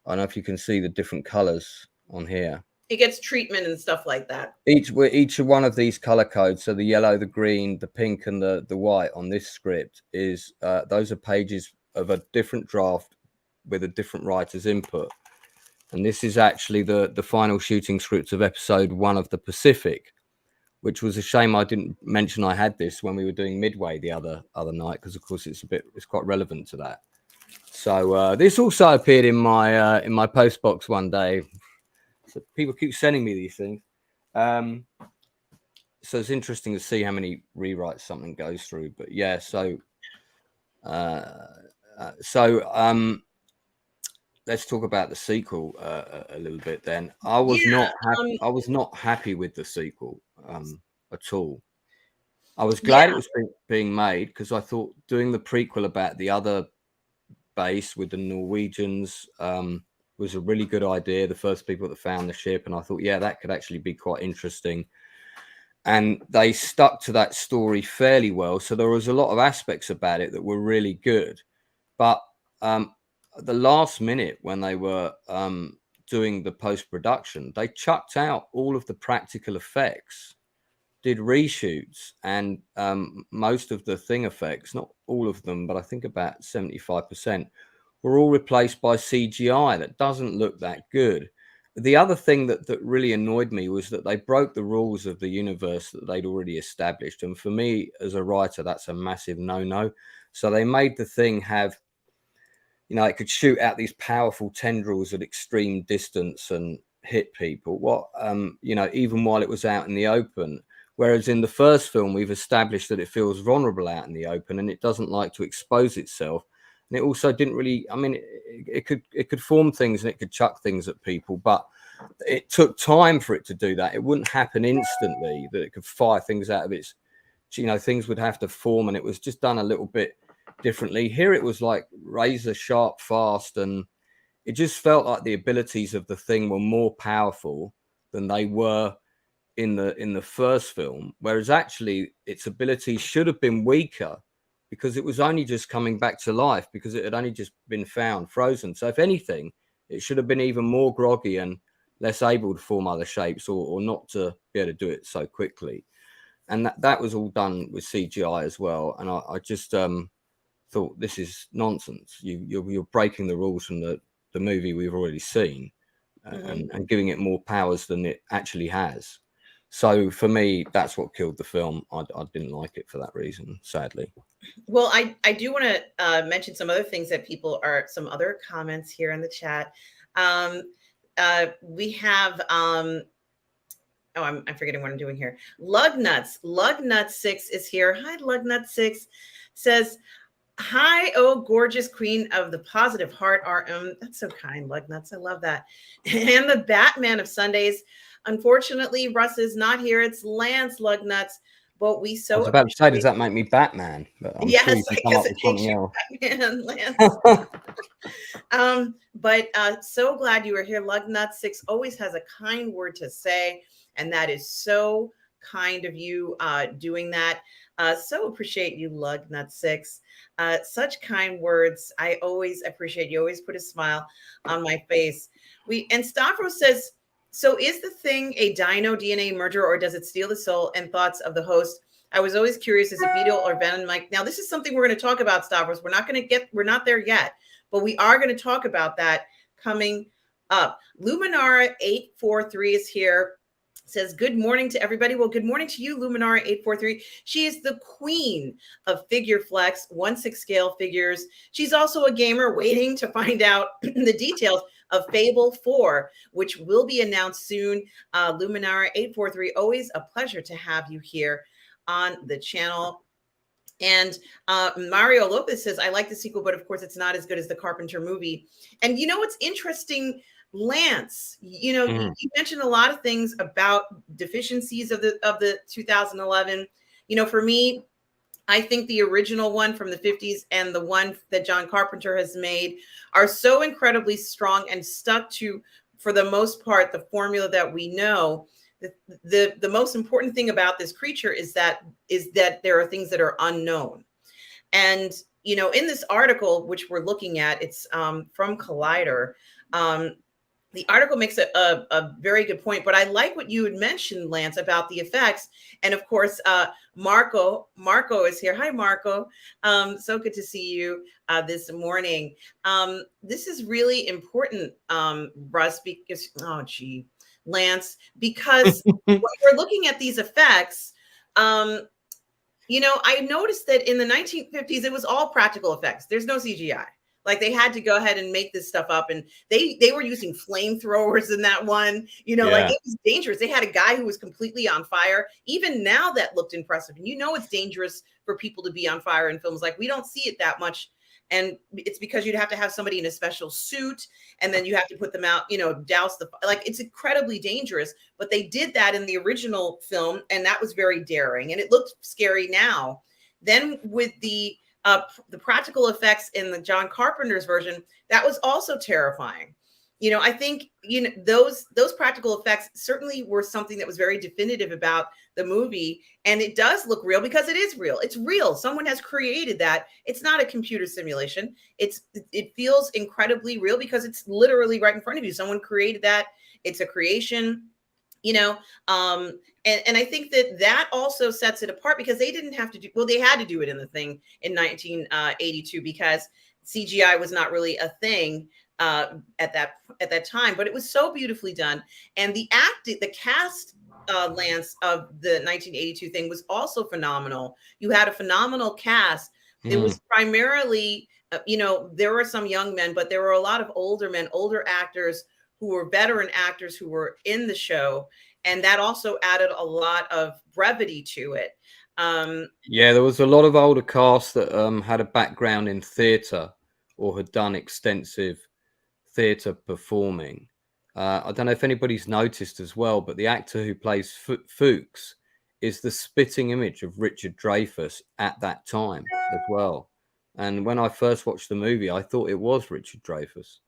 I don't know if you can see the different colors on here. It gets treatment and stuff like that. Each one of these color codes, so the yellow, the green, the pink, and the white on this script is those are pages of a different draft with a different writer's input. And this is actually the final shooting script of episode 1 of the Pacific, which was a shame I didn't mention I had this when we were doing Midway the other night, because of course it's quite relevant to that. So this also appeared in my post box one day. So people keep sending me these things. So it's interesting to see how many rewrites something goes through. But yeah, so let's talk about the sequel a little bit then. I was not happy with the sequel at all. I was glad it was being made because I thought doing the prequel about the other base with the Norwegians was a really good idea. The first people that found the ship, and I thought, yeah, that could actually be quite interesting. And they stuck to that story fairly well. So there was a lot of aspects about it that were really good. But the last minute when they were doing the post-production, they chucked out all of the practical effects, did reshoots, and most of the thing effects, not all of them, but I think about 75%, were all replaced by CGI that doesn't look that good. The other thing that really annoyed me was that they broke the rules of the universe that they'd already established. And for me, as a writer, that's a massive no-no. So they made the thing have, you know, it could shoot out these powerful tendrils at extreme distance and hit people. You know, even while it was out in the open. Whereas in the first film, we've established that it feels vulnerable out in the open and it doesn't like to expose itself. And it also didn't really, I mean, it could form things and it could chuck things at people, but it took time for it to do that. It wouldn't happen instantly that it could fire things out of its, you know, things would have to form, and it was just done a little bit differently. Here it was like razor sharp fast, and it just felt like the abilities of the thing were more powerful than they were in the first film, whereas actually its abilities should have been weaker because it was only just coming back to life, because it had only just been found frozen. So if anything, it should have been even more groggy and less able to form other shapes, or not to be able to do it so quickly. And that was all done with CGI as well. And I just thought, this is nonsense. You're breaking the rules from the movie we've already seen, and giving it more powers than it actually has. So for me, that's what killed the film. I didn't like it for that reason, sadly. Well, I do want to mention some other things that some other comments here in the chat. We have, I'm forgetting what I'm doing here. Lugnut6 is here. Hi, Lugnut6 says, hi, oh, gorgeous queen of the positive heart, RM. That's so kind, Lugnuts. I love that. And the Batman of Sundays. Unfortunately, Russ is not here. It's Lance Lugnuts. But we so I was about to say, does that make me Batman? But I'm yes, sure you can come up with something else. Batman, Lance. But so glad you were here. Lugnut6 always has a kind word to say, and that is so kind of you doing that. So appreciate you, Lugnut6. Such kind words. I always appreciate you. Always put a smile on my face. And Stavros says, so is the thing a dino DNA merger, or does it steal the soul and thoughts of the host? I was always curious, is it Beetle or Venom? Mike. Now, this is something we're going to talk about, Stavros. We're not there yet, but we are going to talk about that coming up. Luminara 843 is here. says, good morning to everybody. Well, good morning to you, Luminara 843. She is the queen of figure flex, 1/6 scale figures. She's also a gamer waiting to find out the details of Fable 4, which will be announced soon. Luminara 843, always a pleasure to have you here on the channel. And Mario Lopez says, I like the sequel, but of course it's not as good as the Carpenter movie. And you know what's interesting, Lance, you know, you mentioned a lot of things about deficiencies of the 2011. You know, for me, I think the original one from the 50s and the one that John Carpenter has made are so incredibly strong and stuck to, for the most part, the formula that we know. The most important thing about this creature is that there are things that are unknown. And, you know, in this article, which we're looking at, it's from Collider. The article makes a very good point, but I like what you had mentioned, Lance, about the effects. And of course, Marco is here. Hi, Marco. So good to see you this morning. This is really important, Russ, because, oh, gee, Lance, because when we're looking at these effects, you know, I noticed that in the 1950s, it was all practical effects. There's no CGI. Like they had to go ahead and make this stuff up, and they were using flamethrowers in that one. You know, like it was dangerous. They had a guy who was completely on fire. Even now, that looked impressive. And you know, it's dangerous for people to be on fire in films. Like we don't see it that much, and it's because you'd have to have somebody in a special suit, and then you have to put them out. You know, douse the like. It's incredibly dangerous. But they did that in the original film, and that was very daring, and it looked scary now. Then with the practical effects in the John Carpenter's version, that was also terrifying. You know, I think, you know, those practical effects certainly were something that was very definitive about the movie. And it does look real because it is real. It's real. Someone has created that. It's not a computer simulation. It feels incredibly real because it's literally right in front of you. Someone created that. It's a creation. You know, and I think that also sets it apart because they didn't have to do, well, they had to do it in the thing in 1982 because CGI was not really a thing at that time, but it was so beautifully done. And the cast, Lance, of the 1982 thing was also phenomenal. You had a phenomenal cast. It was primarily, you know, there were some young men, but there were a lot of older men, older actors who were veteran actors who were in the show. And that also added a lot of brevity to it. Yeah, there was a lot of older cast that had a background in theatre or had done extensive theatre performing. I don't know if anybody's noticed as well, but the actor who plays Fuchs is the spitting image of Richard Dreyfuss at that time as well. And when I first watched the movie, I thought it was Richard Dreyfuss.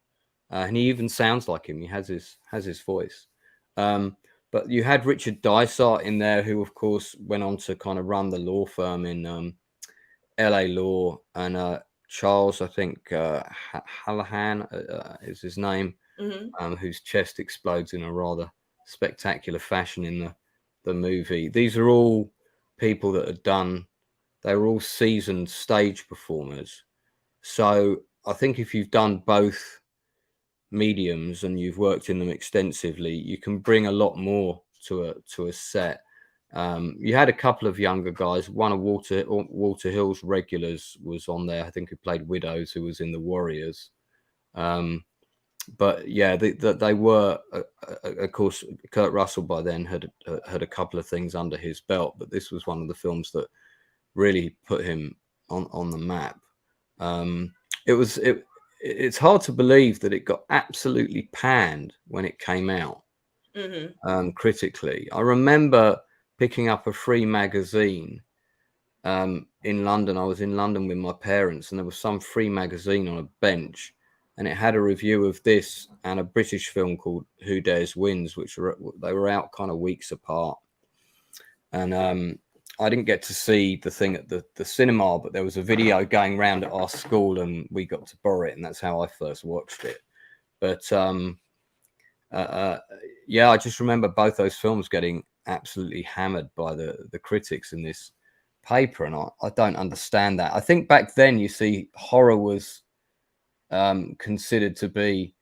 And he even sounds like him. He has his voice. But you had Richard Dysart in there, who of course went on to kind of run the law firm in LA Law, and Charles, I think Hallahan is his name, whose chest explodes in a rather spectacular fashion in the movie. These are all people that had done. They were all seasoned stage performers. So I think if you've done both mediums and you've worked in them extensively, you can bring a lot more to a set. You had a couple of younger guys. One of Walter Hill's regulars was on there, I think, who played Widows, who was in the Warriors. But yeah, they were, of course, Kurt Russell by then had a couple of things under his belt, but this was one of the films that really put him on the map. It's hard to believe that it got absolutely panned when it came out, critically. I remember picking up a free magazine in London. I was in London with my parents, and there was some free magazine on a bench, and it had a review of this and a British film called Who Dares Wins, which they were out kind of weeks apart. And I didn't get to see the thing at the cinema, but there was a video going around at our school and we got to borrow it. And that's how I first watched it. But yeah, I just remember both those films getting absolutely hammered by the critics in this paper. And I don't understand that. I think back then, you see, horror was considered to be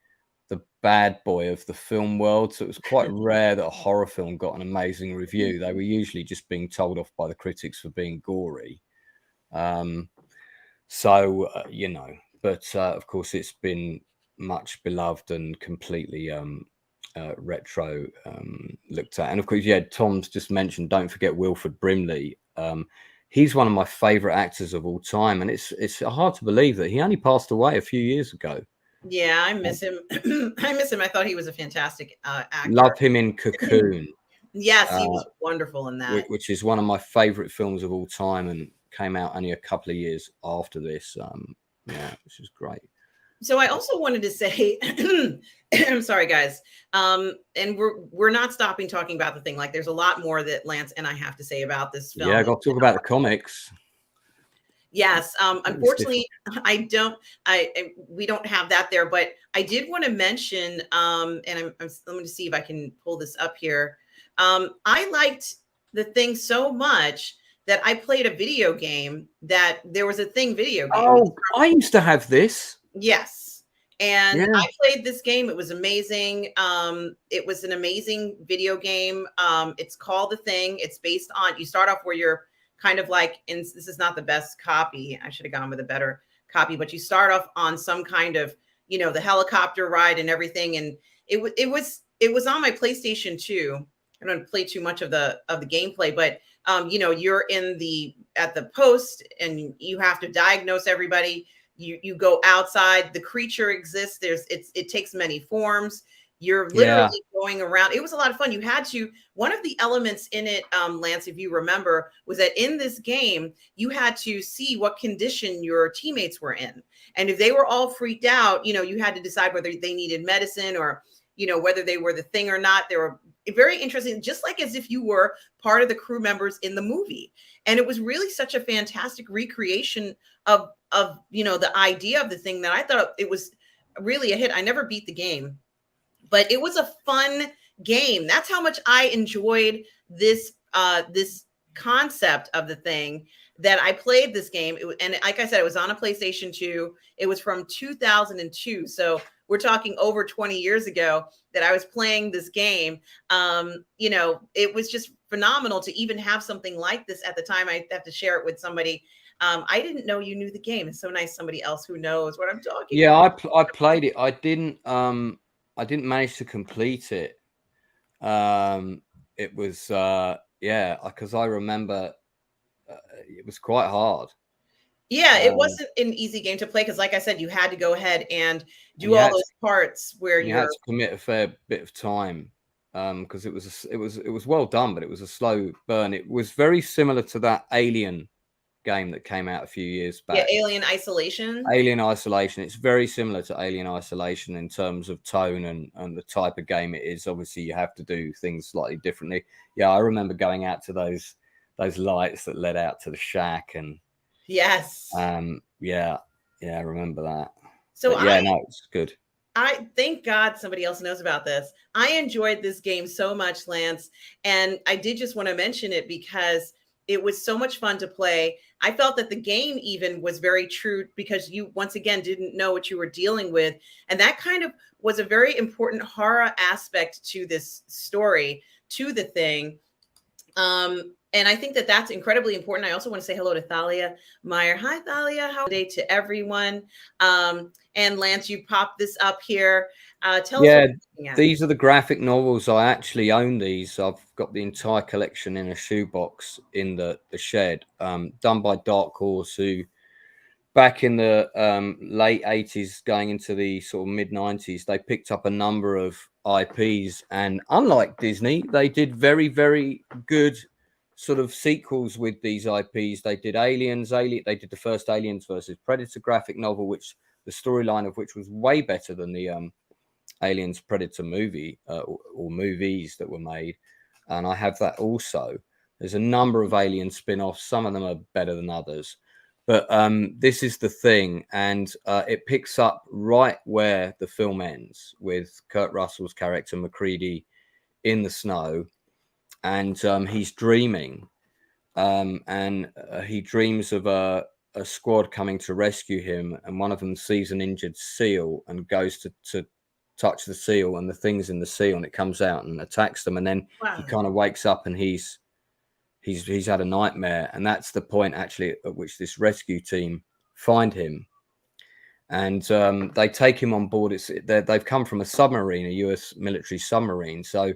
bad boy of the film world, so it was quite rare that a horror film got an amazing review. They were usually just being told off by the critics for being gory. You know, but of course it's been much beloved and completely retro looked at. And of course, yeah, Tom's just mentioned, don't forget Wilford Brimley. He's one of my favorite actors of all time, and it's hard to believe that he only passed away a few years ago. Yeah, I miss him. I miss him. I thought he was a fantastic actor. Love him in Cocoon. Yes, he was wonderful in that. Which is one of my favorite films of all time, and came out only a couple of years after this. Yeah, which is great. So I also wanted to say, I'm sorry, guys, and we're not stopping talking about the thing. Like, there's a lot more that Lance and I have to say about this film. Yeah, I got to talk about the comics. Yes, unfortunately, we don't have that there, but I did want to mention, and I'm going to see if I can pull this up here. I liked the thing so much that I played a video game that there was a thing video game. Oh, I used to have this. Yes. And I played this game. It was amazing. It was an amazing video game. It's called The Thing. It's based on, you start off where you're kind of like, and this is not the best copy. I should have gone with a better copy, but you start off on some kind of, you know, the helicopter ride and everything. And it was on my PlayStation 2. I don't play too much of the gameplay, but you know, you're at the post and you have to diagnose everybody. You go outside, the creature exists. It takes many forms. You're literally going around. It was a lot of fun. You had to, one of the elements in it, Lance, if you remember, was that in this game, you had to see what condition your teammates were in. And if they were all freaked out, you know, you had to decide whether they needed medicine or, you know, whether they were the thing or not. They were very interesting, just like as if you were part of the crew members in the movie. And it was really such a fantastic recreation of, you know, the idea of the thing that I thought it was really a hit. I never beat the game, but it was a fun game. That's how much I enjoyed this, this concept of the thing, that I played this game. And like I said, it was on a PlayStation 2. It was from 2002. So we're talking over 20 years ago that I was playing this game. You know, it was just phenomenal to even have something like this at the time. I have to share it with somebody. I didn't know you knew the game. It's so nice somebody else who knows what I'm talking about. Yeah, I played it. I didn't manage to complete it. It was because I remember it was quite hard. Yeah, it wasn't an easy game to play because, like I said, you had to go ahead and do all those parts where you had to commit a fair bit of time because it was well done, but it was a slow burn. It was very similar to that Alien game that came out a few years back. Yeah, Alien Isolation. Alien Isolation. It's very similar to Alien Isolation in terms of tone and the type of game it is. Obviously, you have to do things slightly differently. Yeah, I remember going out to those lights that led out to the shack and. Yes. Yeah, I remember that. So no, it's good. I thank God somebody else knows about this. I enjoyed this game so much, Lance, and I did just want to mention it because it was so much fun to play. I felt that the game even was very true because you once again didn't know what you were dealing with, and that kind of was a very important horror aspect to this story, to the thing. And I think that that's incredibly important. I also want to say hello to Thalia Meyer. Hi, Thalia. How day to everyone. And Lance, you popped this up here. Tell us. These are the graphic novels. I actually own these. I've got the entire collection in a shoebox in the shed, done by Dark Horse, who back in the late 80s, going into the sort of mid 90s, they picked up a number of IPs. And unlike Disney, they did very, very good sort of sequels with these IPs. They did Aliens. They did the first Aliens versus Predator graphic novel, which the storyline of which was way better than the Aliens Predator movie or movies that were made. And I have that also. There's a number of Alien spin-offs. Some of them are better than others. But this is the thing. And it picks up right where the film ends with Kurt Russell's character, MacReady, in the snow. And he's dreaming. And he dreams of a squad coming to rescue him. And one of them sees an injured seal and goes to touch the seal, and the thing's in the seal, and it comes out and attacks them, and then he kind of wakes up and he's had a nightmare, and that's the point actually at which this rescue team find him, and they take him on board. They've come from a submarine, a US military submarine, so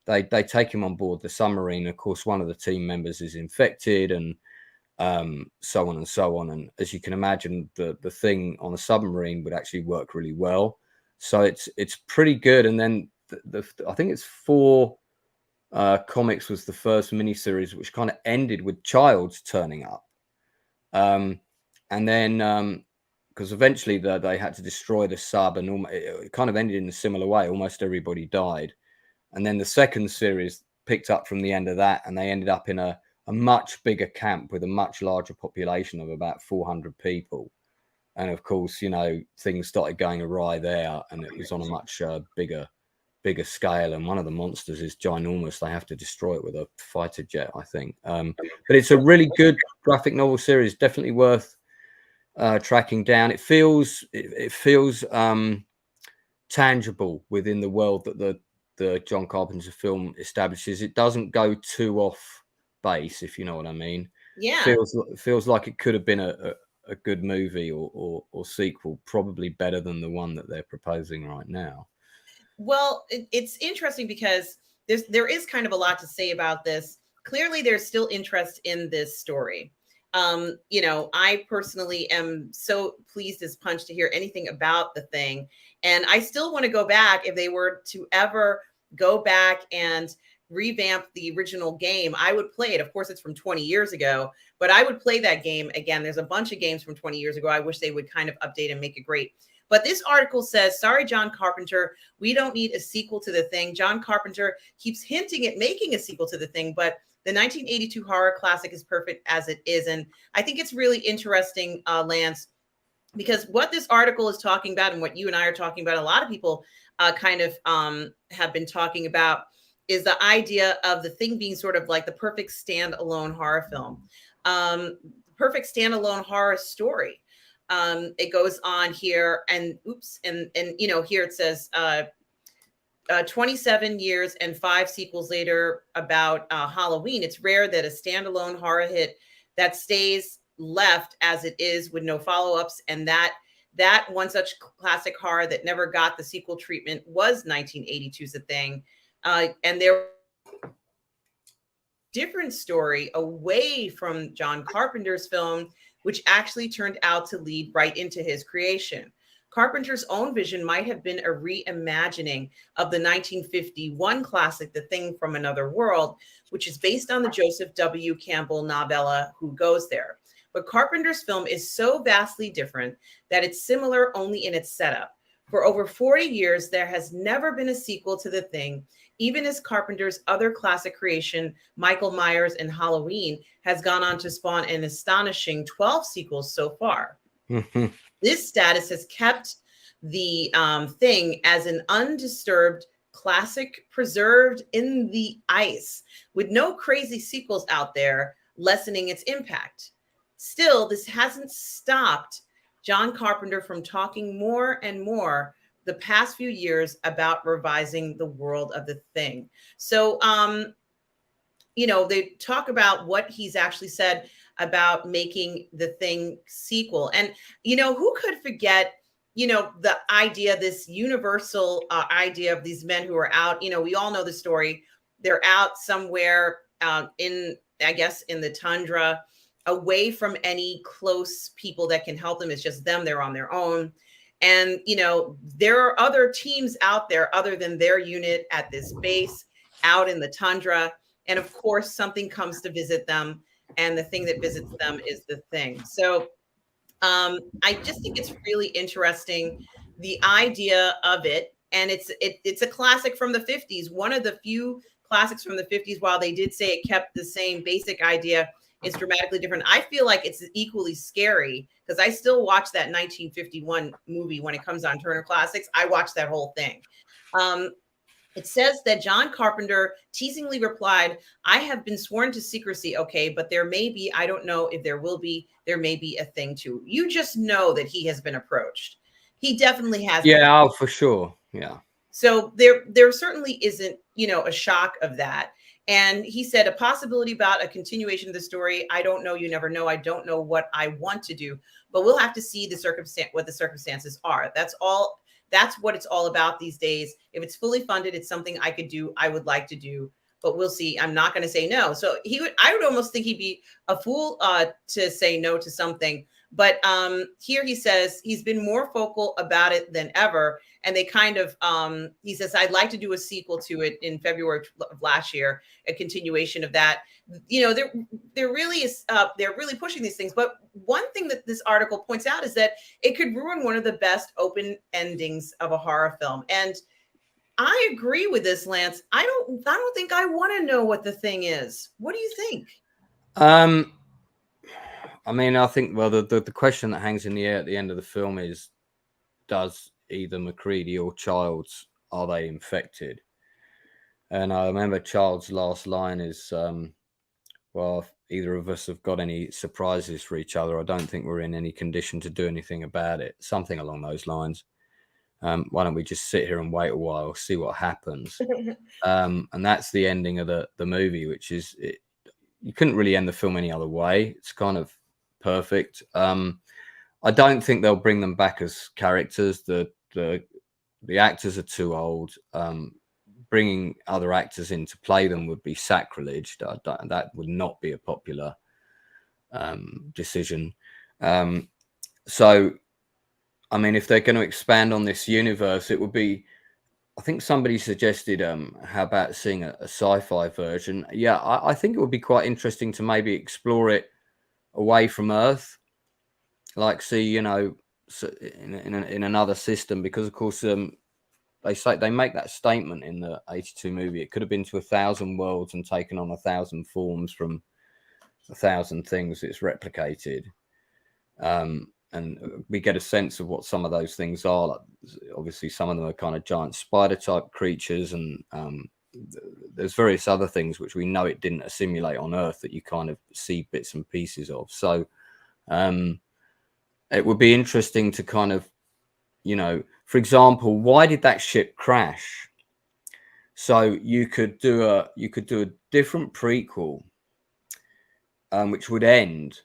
they take him on board the submarine. Of course, one of the team members is infected, and so on and so on. And as you can imagine, the thing on a submarine would actually work really well. So it's pretty good. And then I think it's 4 comics was the first miniseries, which kind of ended with Childs turning up. And then because eventually they had to destroy the sub, and it kind of ended in a similar way. Almost everybody died. And then the second series picked up from the end of that, and they ended up in a much bigger camp with a much larger population of about 400 people. And of course, you know, things started going awry there, and it was on a much bigger scale. And one of the monsters is ginormous. They have to destroy it with a fighter jet, I think. But it's a really good graphic novel series, definitely worth tracking down. It feels tangible within the world that the John Carpenter film establishes. It doesn't go too off base, if you know what I mean. Yeah, feels like it could have been a good movie or sequel, probably better than the one that they're proposing right now. Well, it's interesting because there is kind of a lot to say about this. Clearly, there's still interest in this story. You know, I personally am so pleased as punch to hear anything about the thing, and I still want to go back. If they were to ever go back and revamp the original game, I would play it. Of course, it's from 20 years ago, but I would play that game again. There's a bunch of games from 20 years ago. I wish they would kind of update and make it great. But this article says, sorry, John Carpenter, we don't need a sequel to The Thing. John Carpenter keeps hinting at making a sequel to The Thing, but the 1982 horror classic is perfect as it is. And I think it's really interesting, Lance, because what this article is talking about and what you and I are talking about, a lot of people kind of have been talking about, is the idea of The Thing being sort of like the perfect standalone horror film, perfect standalone horror story. It goes on here, and you know, here it says 27 years and 5 sequels later about Halloween. It's rare that a standalone horror hit that stays left as it is with no follow-ups, and that one such classic horror that never got the sequel treatment was 1982's The Thing. And there different story away from John Carpenter's film, which actually turned out to lead right into his creation. Carpenter's own vision might have been a reimagining of the 1951 classic, The Thing from Another World, which is based on the Joseph W. Campbell novella, Who Goes There? But Carpenter's film is so vastly different that it's similar only in its setup. For over 40 years, there has never been a sequel to The Thing, even as Carpenter's other classic creation, Michael Myers and Halloween, has gone on to spawn an astonishing 12 sequels so far. This status has kept the Thing as an undisturbed classic preserved in the ice, with no crazy sequels out there lessening its impact. Still, this hasn't stopped John Carpenter from talking more and more the past few years about revising the world of The Thing. So, you know, they talk about what he's actually said about making The Thing sequel. And, you know, who could forget, you know, the idea, this universal idea of these men who are out, you know, we all know the story. They're out somewhere in, I guess, in the tundra, away from any close people that can help them. It's just them. They're on their own. And, you know, there are other teams out there other than their unit at this base out in the tundra. And of course, something comes to visit them. And the thing that visits them is The Thing. So I just think it's really interesting, the idea of it. And it's a classic from the 50s. One of the few classics from the 50s, while they did say it kept the same basic idea, it's dramatically different. I feel like it's equally scary because I still watch that 1951 movie when it comes on Turner Classics. I watch that whole thing. It says that John Carpenter teasingly replied, "I have been sworn to secrecy, okay, but there may be, I don't know if there will be, there may be a thing too." You just know that he has been approached. He definitely has. Yeah, oh, for sure. Yeah. So there certainly isn't, a shock of that. And he said a possibility about a continuation of the story. I don't know. You never know. I don't know what I want to do, but we'll have to see what the circumstances are. That's all. That's what it's all about these days. If it's fully funded, it's something I could do. I would like to do, but we'll see. I'm not going to say no. So I would almost think he'd be a fool to say no to something. But here he says he's been more vocal about it than ever. And they kind of, he says, I'd like to do a sequel to it in February of last year, a continuation of that. They're really pushing these things. But one thing that this article points out is that it could ruin one of the best open endings of a horror film. And I agree with this, Lance. I don't think I want to know what the thing is. What do you think? I mean, I think, well, the question that hangs in the air at the end of the film is, does either McCready or Childs, are they infected? And I remember Childs' last line is, well, if either of us have got any surprises for each other, I don't think we're in any condition to do anything about it. Something along those lines. Why don't we just sit here and wait a while, see what happens? And that's the ending of the movie, which is, you couldn't really end the film any other way. It's kind of perfect. I don't think they'll bring them back as characters. The actors are too old. Bringing other actors in to play them would be sacrilege. That would not be a popular decision. So, I mean, if they're going to expand on this universe, it would be, I think somebody suggested, how about seeing a sci-fi version? Yeah, I think it would be quite interesting to maybe explore it away from Earth, like see, in another system, because of course they make that statement in the 82 movie. It could have been to 1,000 worlds and taken on 1,000 forms from 1,000 things it's replicated. And we get a sense of what some of those things are. Like, obviously, some of them are kind of giant spider type creatures, and there's various other things which we know it didn't assimilate on Earth that you kind of see bits and pieces of. So it would be interesting to kind of, for example, why did that ship crash? So you could do a different prequel, which would end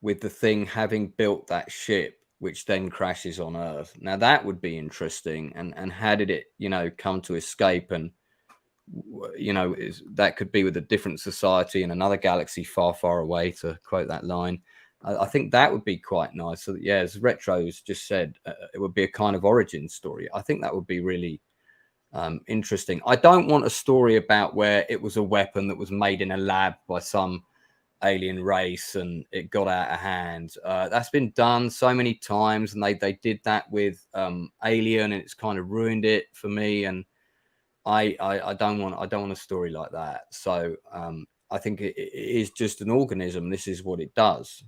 with the thing having built that ship, which then crashes on Earth. Now that would be interesting. And how did it, come to escape? And that could be with a different society in another galaxy far, far away, to quote that line. I think that would be quite nice. So yeah, as Retro's just said, it would be a kind of origin story. I think that would be really interesting. I don't want a story about where it was a weapon that was made in a lab by some alien race and it got out of hand. That's been done so many times, and they did that with Alien, and it's kind of ruined it for me. And I don't want a story like that. So I think it is just an organism. This is what it does.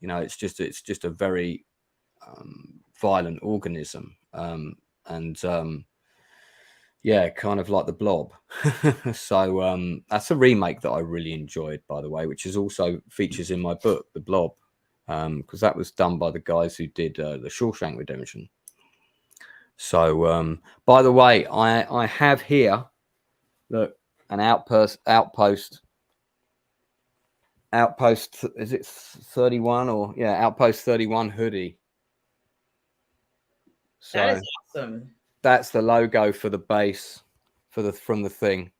It's just a very violent organism. Yeah, kind of like the Blob. So that's a remake that I really enjoyed, by the way, which is also features in my book, The Blob, because that was done by the guys who did the Shawshank Redemption. So, by the way, I have here, look, an outpost. Is it 31 or yeah? Outpost 31 hoodie. So that is awesome. That's the logo for the base from the thing.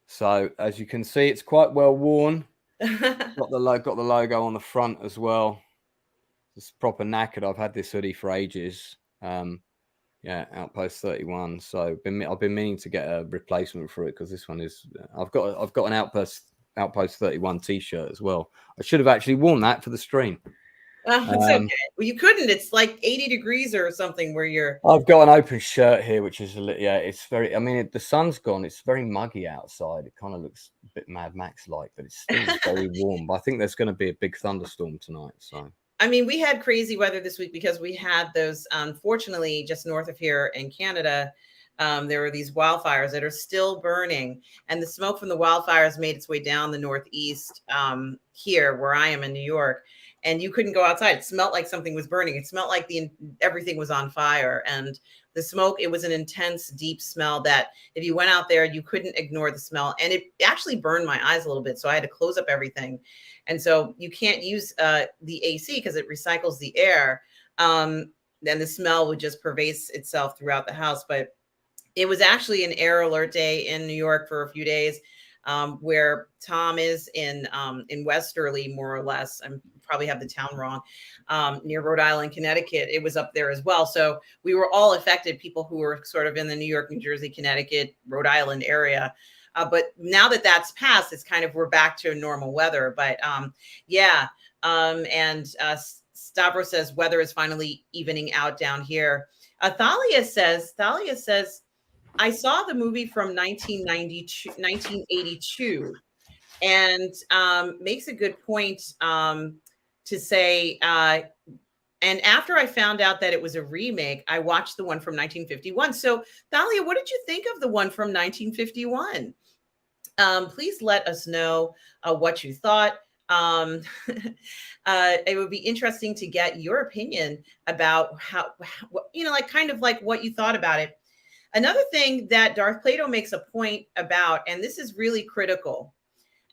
So as you can see, it's quite well worn. got the logo on the front as well. It's proper knackered. I've had this hoodie for ages. Yeah, Outpost 31. So I've been meaning to get a replacement for it, because this one is. I've got an Outpost 31 t-shirt as well. I should have actually worn that for the stream. It's okay. Well, you couldn't. It's like 80 degrees or something where you're. I've got an open shirt here, which is it's very. I mean, the sun's gone. It's very muggy outside. It kind of looks a bit Mad Max like, but it's still very warm. But I think there's going to be a big thunderstorm tonight. So. I mean, we had crazy weather this week because we had those. Unfortunately, just north of here in Canada, there were these wildfires that are still burning, and the smoke from the wildfires made its way down the northeast here, where I am in New York. And you couldn't go outside. It smelled like something was burning. It smelled like everything was on fire. And The smoke, it was an intense, deep smell that if you went out there, you couldn't ignore the smell. And it actually burned my eyes a little bit. So I had to close up everything. And so you can't use the AC because it recycles the air. Then the smell would just pervade itself throughout the house. But it was actually an air alert day in New York for a few days, where Tom is in Westerly, more or less. I probably have the town wrong, near Rhode Island, Connecticut. It was up there as well. So we were all affected, people who were sort of in the New York, New Jersey, Connecticut, Rhode Island area. But now that that's passed, it's kind of, we're back to normal weather. But yeah. And Stavros says weather is finally evening out down here. Thalia says, I saw the movie from 1982, and makes a good point to say, and after I found out that it was a remake, I watched the one from 1951. So Thalia, what did you think of the one from 1951? Please let us know what you thought. It would be interesting to get your opinion about how, like kind of like what you thought about it. Another thing that Darth Plato makes a point about, and this is really critical,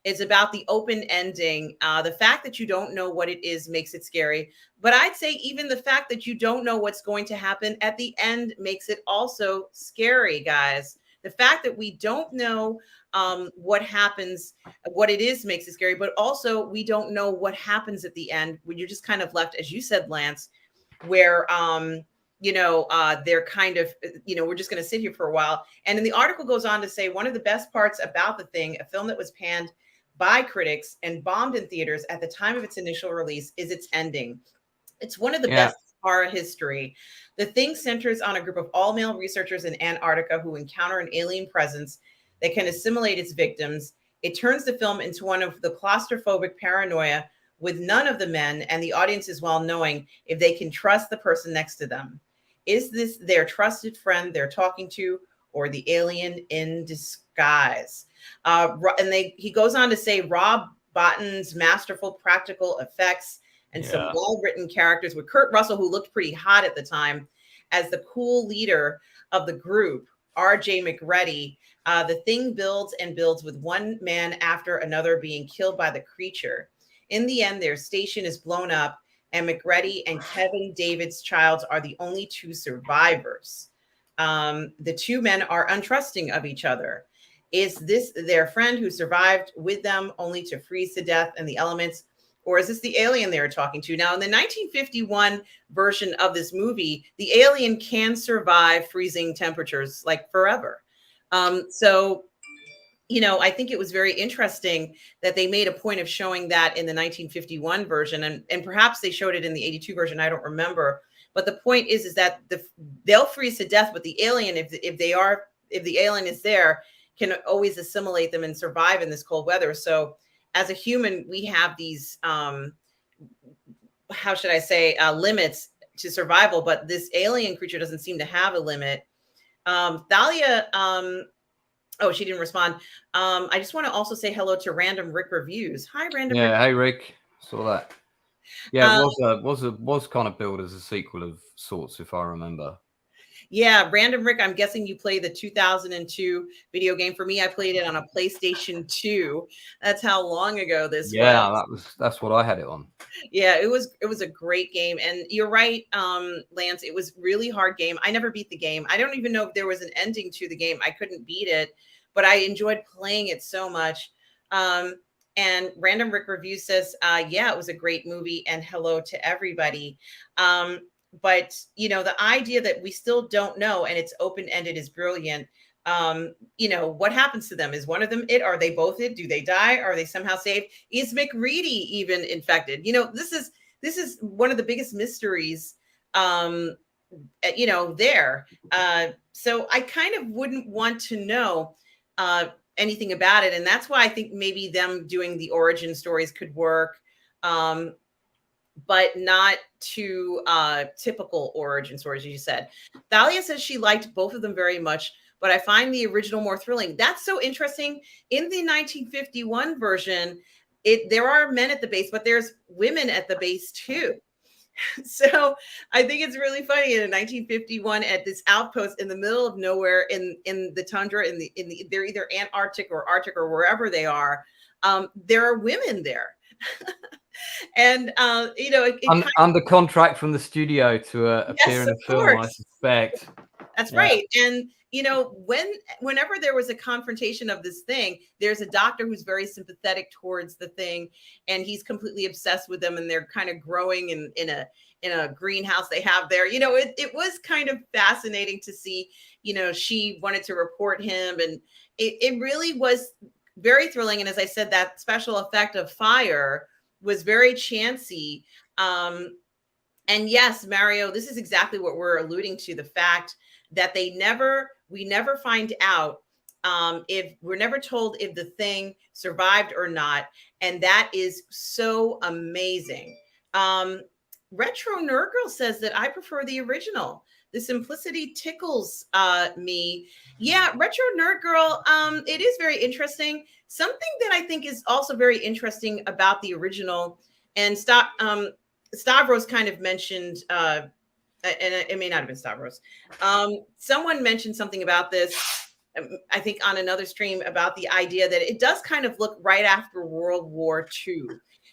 is about the open ending. The fact that you don't know what it is makes it scary. But I'd say even the fact that you don't know what's going to happen at the end makes it also scary, guys. The fact that we don't know what happens, what it is makes it scary, but also we don't know what happens at the end when you're just kind of left, as you said, Lance, where they're kind of, we're just going to sit here for a while. And then the article goes on to say one of the best parts about The Thing, a film that was panned by critics and bombed in theaters at the time of its initial release, is its ending. It's one of the best horror history. The Thing centers on a group of all-male researchers in Antarctica who encounter an alien presence that can assimilate its victims. It turns the film into one of the claustrophobic paranoia with none of the men, and the audience is well knowing if they can trust the person next to them. Is this their trusted friend they're talking to, or the alien in disguise? He goes on to say Rob Botton's masterful practical effects and some well-written characters, with Kurt Russell, who looked pretty hot at the time, as the cool leader of the group, R.J. McReady. The Thing builds and builds, with one man after another being killed by the creature. In the end, their station is blown up, and McReady and Kevin David's Childs are the only two survivors. The two men are untrusting of each other. Is this their friend who survived with them only to freeze to death in the elements? Or is this the alien they were talking to? Now, in the 1951 version of this movie, the alien can survive freezing temperatures like forever. I think it was very interesting that they made a point of showing that in the 1951 version, and perhaps they showed it in the 82 version. I don't remember. But the point is that they'll freeze to death, but the alien, if the alien is there, can always assimilate them and survive in this cold weather. So as a human, we have these, limits to survival, but this alien creature doesn't seem to have a limit. Thalia, she didn't respond. I just want to also say hello to Random Rick Reviews. Hi, Random Rick. Hey, Rick. Saw that. Yeah, it was kind of billed as a sequel of sorts, if I remember. Yeah, Random Rick, I'm guessing you play the 2002 video game. For me, I played it on a PlayStation 2. That's how long ago this was. Yeah, that's what I had it on. Yeah, it was a great game. And you're right, Lance, it was really hard game. I never beat the game. I don't even know if there was an ending to the game. I couldn't beat it, but I enjoyed playing it so much. And Random Rick Review says, it was a great movie, and hello to everybody. But, the idea that we still don't know, and it's open-ended, is brilliant. What happens to them? Is one of them it? Are they both it? Do they die? Are they somehow saved? Is McReady even infected? This is one of the biggest mysteries, there. So I kind of wouldn't want to know anything about it. And that's why I think maybe them doing the origin stories could work. But not too typical origin stories, as you said. Thalia says she liked both of them very much, but I find the original more thrilling. That's so interesting. In the 1951 version, there are men at the base, but there's women at the base too. So I think it's really funny. In 1951, at this outpost in the middle of nowhere in the tundra, they're either Antarctic or Arctic or wherever they are. There are women there. And you know, under contract from the studio to appear yes, in of a film, I course. suspect. That's Yeah. right. And you know, whenever there was a confrontation of this thing, there's a doctor who's very sympathetic towards the thing, and he's completely obsessed with them, and they're kind of growing in a greenhouse they have there. You know, it was kind of fascinating to see. You know, she wanted to report him, and it really was very thrilling. And as I said, that special effect of fire was very chancy. And yes, Mario, this is exactly what we're alluding to, the fact that we never find out, if we're never told if the thing survived or not. And that is so amazing. Retro Nerd Girl says that I prefer the original. The simplicity tickles me. Yeah, Retro Nerd Girl, it is very interesting. Something that I think is also very interesting about the original, and Stavros kind of mentioned, and it may not have been Stavros. Someone mentioned something about this, I think on another stream, about the idea that it does kind of look right after World War II.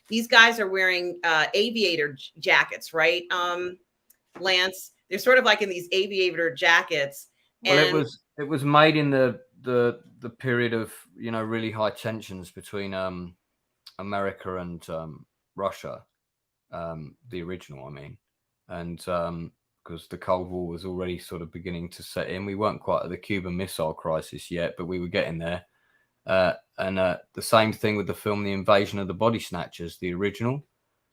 These guys are wearing aviator jackets, right? Lance, they're sort of like in these aviator jackets. Well, it was made in the period of, you know, really high tensions between America and Russia. The original, I mean, and because the Cold War was already sort of beginning to set in. We weren't quite at the Cuban Missile Crisis yet, but we were getting there. And the same thing with the film The Invasion of the Body Snatchers, the original.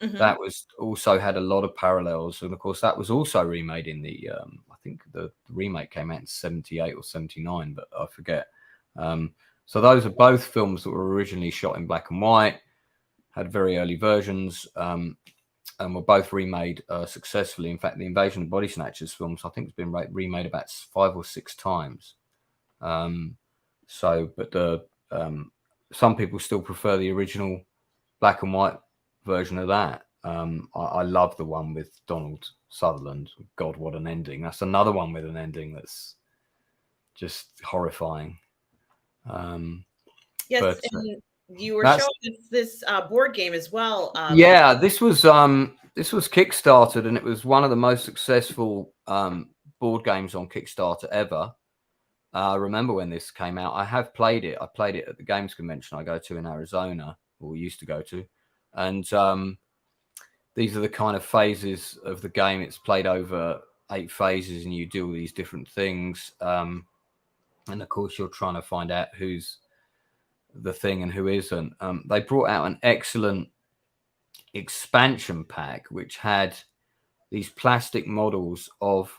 Mm-hmm. That was also had a lot of parallels, and of course that was also remade in the I think the remake came out in 78 or 79, but I forget. So those are both films that were originally shot in black and white, had very early versions, and were both remade successfully. In fact, the Invasion of Body Snatchers films, I think, has been remade about 5 or 6 times. But some people still prefer the original black and white version of that. I love the one with Donald Sutherland. God, what an ending! That's another one with an ending that's just horrifying. Yes, but, and you were showing this board game as well. Yeah, this was Kickstarted, and it was one of the most successful board games on Kickstarter ever. I remember when this came out. I have played it. I played it at the games convention I go to in Arizona, or used to go to, and these are the kind of phases of the game. It's played over 8 phases, and you do all these different things. And of course, you're trying to find out who's the thing and who isn't. They brought out an excellent expansion pack, which had these plastic models of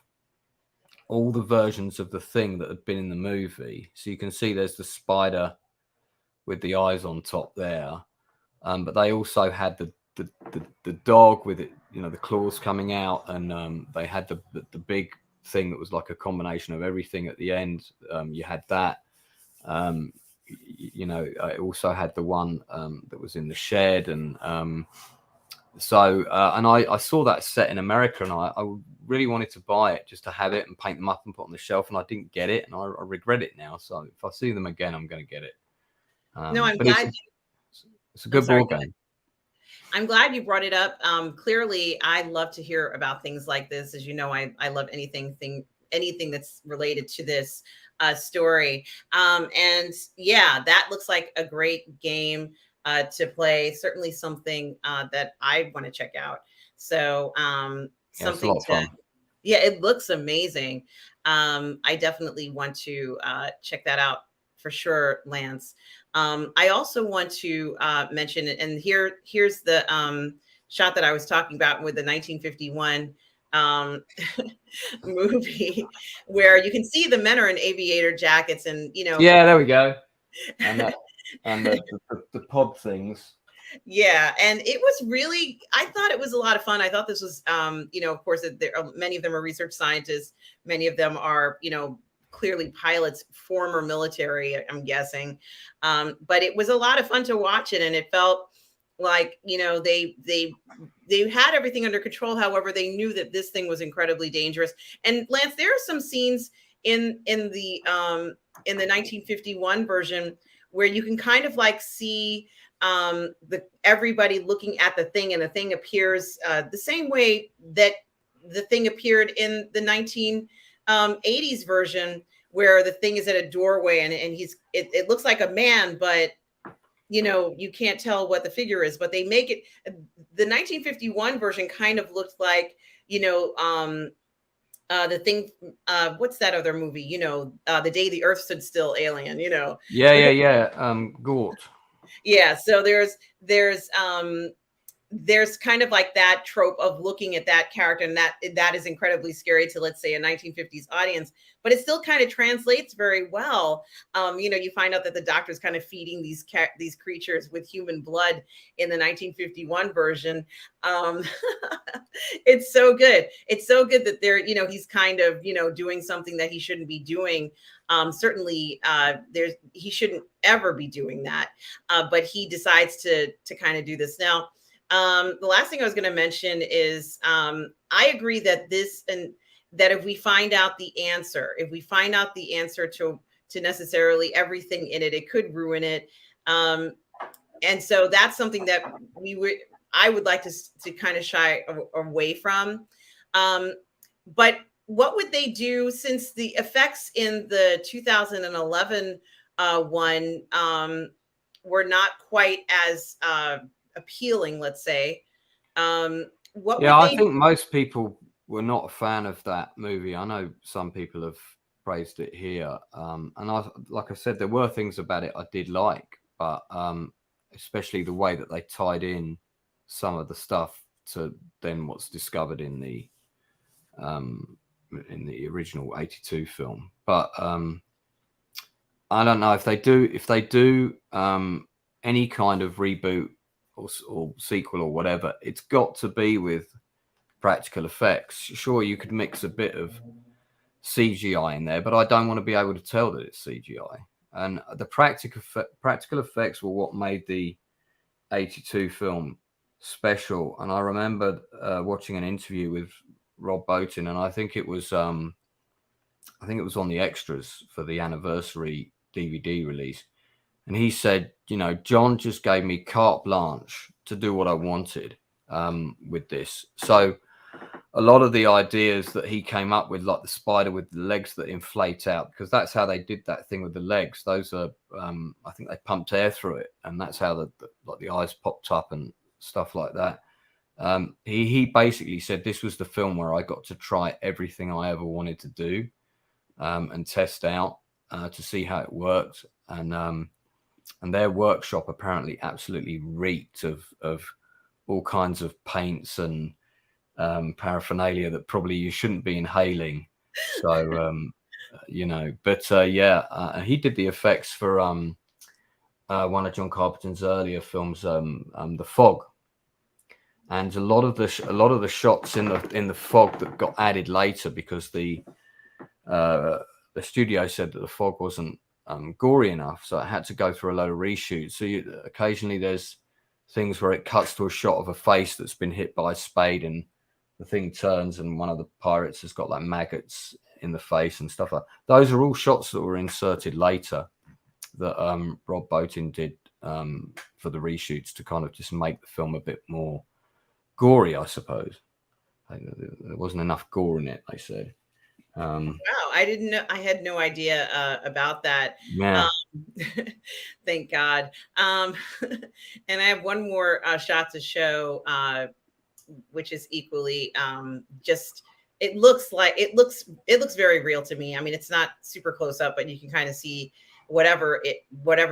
all the versions of the thing that had been in the movie. So you can see there's the spider with the eyes on top there. But they also had the dog with it, you know, the claws coming out, and they had the big thing that was like a combination of everything at the end. You had that. You know, I also had the one that was in the shed, and I saw that set in America, and I really wanted to buy it just to have it and paint them up and put on the shelf, and I didn't get it, and I regret it now. So if I see them again, I'm going to get it. No, I'm glad. It's a good board game. I'm glad you brought it up. Clearly, I love to hear about things like this. As you know, I love anything that's related to this story. And yeah, that looks like a great game to play. Certainly something that I want to check out. So something yeah, it looks amazing. I definitely want to check that out for sure, Lance. I also want to mention, and here's the shot that I was talking about with the 1951 movie, where you can see the men are in aviator jackets, and you know. Yeah, there we go. And the pod things. Yeah, and it was really, I thought it was a lot of fun. I thought this was, you know, of course, many of them are research scientists. Many of them are, you know, clearly pilots, former military, I'm guessing. But it was a lot of fun to watch it, and it felt like, you know, they had everything under control. However, they knew that this thing was incredibly dangerous. And Lance, there are some scenes in the 1951 version where you can kind of like see everybody looking at the thing, and the thing appears the same way that the thing appeared in the 1980s version, where the thing is at a doorway, and it looks like a man, but you know, you can't tell what the figure is. But they make it, the 1951 version kind of looked like, you know, the thing, what's that other movie, you know, The Day the Earth Stood Still, Alien, you know. Gort. Yeah, so there's kind of like that trope of looking at that character, and that is incredibly scary to, let's say, a 1950s audience, but it still kind of translates very well. You know, you find out that the doctor's kind of feeding these creatures with human blood in the 1951 version. It's so good. It's so good that they're, you know, he's kind of, you know, doing something that he shouldn't be doing. Certainly, he shouldn't ever be doing that, but he decides to kind of do this now. The last thing I was going to mention is I agree that that if we find out the answer, to necessarily everything in it, it could ruin it. And so that's something that I would like to kind of shy away from. But what would they do, since the effects in the 2011 one were not quite as appealing, let's say? What would I think most people were not a fan of that movie. I know some people have praised it here, and like I said, there were things about it I did like, but especially the way that they tied in some of the stuff to then what's discovered in the original 82 film. But I don't know if they do any kind of reboot or sequel or whatever, it's got to be with practical effects. Sure, you could mix a bit of CGI in there, but I don't want to be able to tell that it's CGI. And the practical effects were what made the 82 film special. And I remember watching an interview with Rob Bottin, and I think it was on the extras for the anniversary DVD release. And he said, you know, John just gave me carte blanche to do what I wanted with this. So a lot of the ideas that he came up with, like the spider with the legs that inflate out, because that's how they did that thing with the legs. Those are, I think they pumped air through it, and that's how the eyes popped up and stuff like that. He basically said this was the film where I got to try everything I ever wanted to do and test out to see how it worked. And their workshop apparently absolutely reeked of all kinds of paints and paraphernalia that probably you shouldn't be inhaling. So, you know, but he did the effects for one of John Carpenter's earlier films, The Fog. And a lot of the shots in the fog that got added later, because the studio said that the fog wasn't gory enough, so it had to go through a load of reshoots. So occasionally there's things where it cuts to a shot of a face that's been hit by a spade, and the thing turns, and one of the pirates has got like maggots in the face and stuff like that. Those are all shots that were inserted later that Rob Bottin did for the reshoots to kind of just make the film a bit more gory, I suppose. There wasn't enough gore in it, they said. Wow, I didn't know. I had no idea about that. Yeah. Thank God. And I have one more shot to show, which is equally just. It looks very real to me. I mean, it's not super close up, but you can kind of see whatever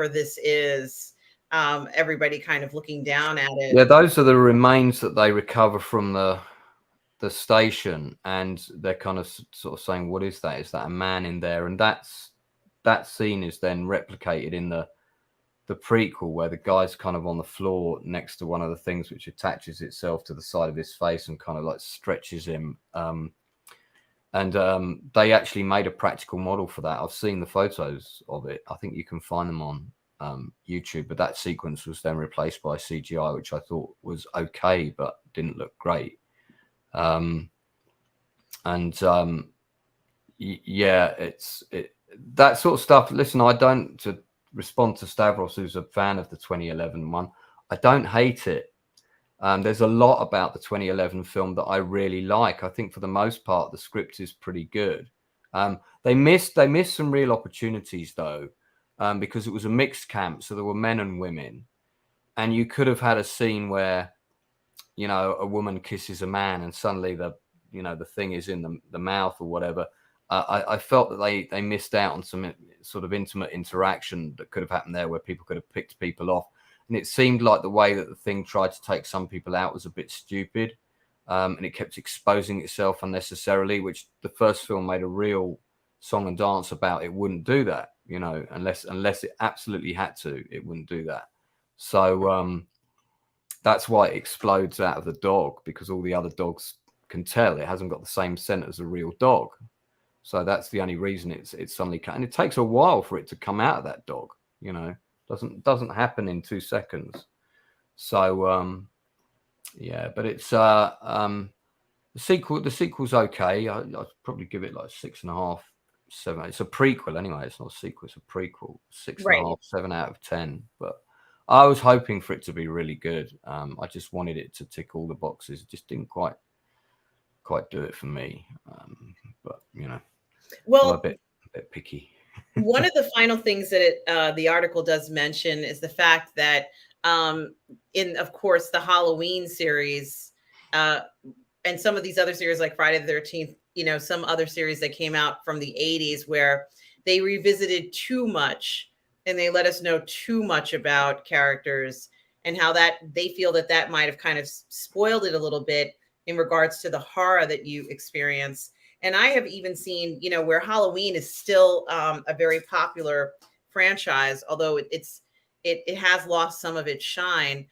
this is. Everybody kind of looking down at it. Yeah, those are the remains that they recover from the station, and they're kind of sort of saying, what is that? Is that a man in there? And that scene is then replicated in the prequel, where the guy's kind of on the floor next to one of the things which attaches itself to the side of his face and kind of like stretches him. And they actually made a practical model for that. I've seen the photos of it. I think you can find them on YouTube, but that sequence was then replaced by CGI, which I thought was okay, but didn't look great. Yeah, that sort of stuff. Listen, I don't, to respond to Stavros, who's a fan of the 2011 one, I don't hate it. There's a lot about the 2011 film that I really like. I think for the most part, the script is pretty good. They missed some real opportunities though, because it was a mixed camp, so there were men and women, and you could have had a scene where, you know, a woman kisses a man and suddenly the thing is in the mouth or whatever. I felt that they missed out on some sort of intimate interaction that could have happened there, where people could have picked people off. And it seemed like the way that the thing tried to take some people out was a bit stupid. And it kept exposing itself unnecessarily, which the first film made a real song and dance about. It wouldn't do that, you know, unless it absolutely had to, it wouldn't do that. So that's why it explodes out of the dog, because all the other dogs can tell it hasn't got the same scent as a real dog. So that's the only reason it's suddenly cut. And it takes a while for it to come out of that dog, you know. Doesn't happen in 2 seconds. So yeah, but it's the sequel's okay. I'd probably give it like 6.5, 7. It's a prequel anyway, it's not a sequel, it's a prequel. 6.5, 7 out of 10. But I was hoping for it to be really good. I just wanted it to tick all the boxes. It just didn't quite do it for me. But you know, well, I'm a bit picky. One of the final things that the article does mention is the fact that in, of course, the Halloween series and some of these other series like Friday the 13th, you know, some other series that came out from the 80s where they revisited too much and they let us know too much about characters, and how that they feel that might have kind of spoiled it a little bit in regards to the horror that you experience. And I have even seen, you know, where Halloween is still a very popular franchise, although it has lost some of its shine.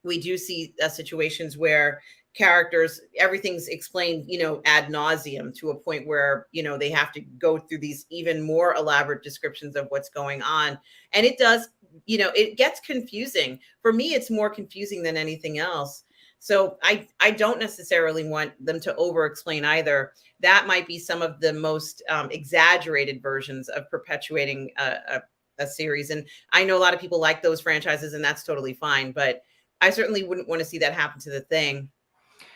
We do see situations where characters, everything's explained, you know, ad nauseum, to a point where, you know, they have to go through these even more elaborate descriptions of what's going on. And it does, you know, it gets confusing. For me, it's more confusing than anything else. So I don't necessarily want them to over explain either. That might be some of the most exaggerated versions of perpetuating a series. And I know a lot of people like those franchises, and that's totally fine. But I certainly wouldn't want to see that happen to the thing.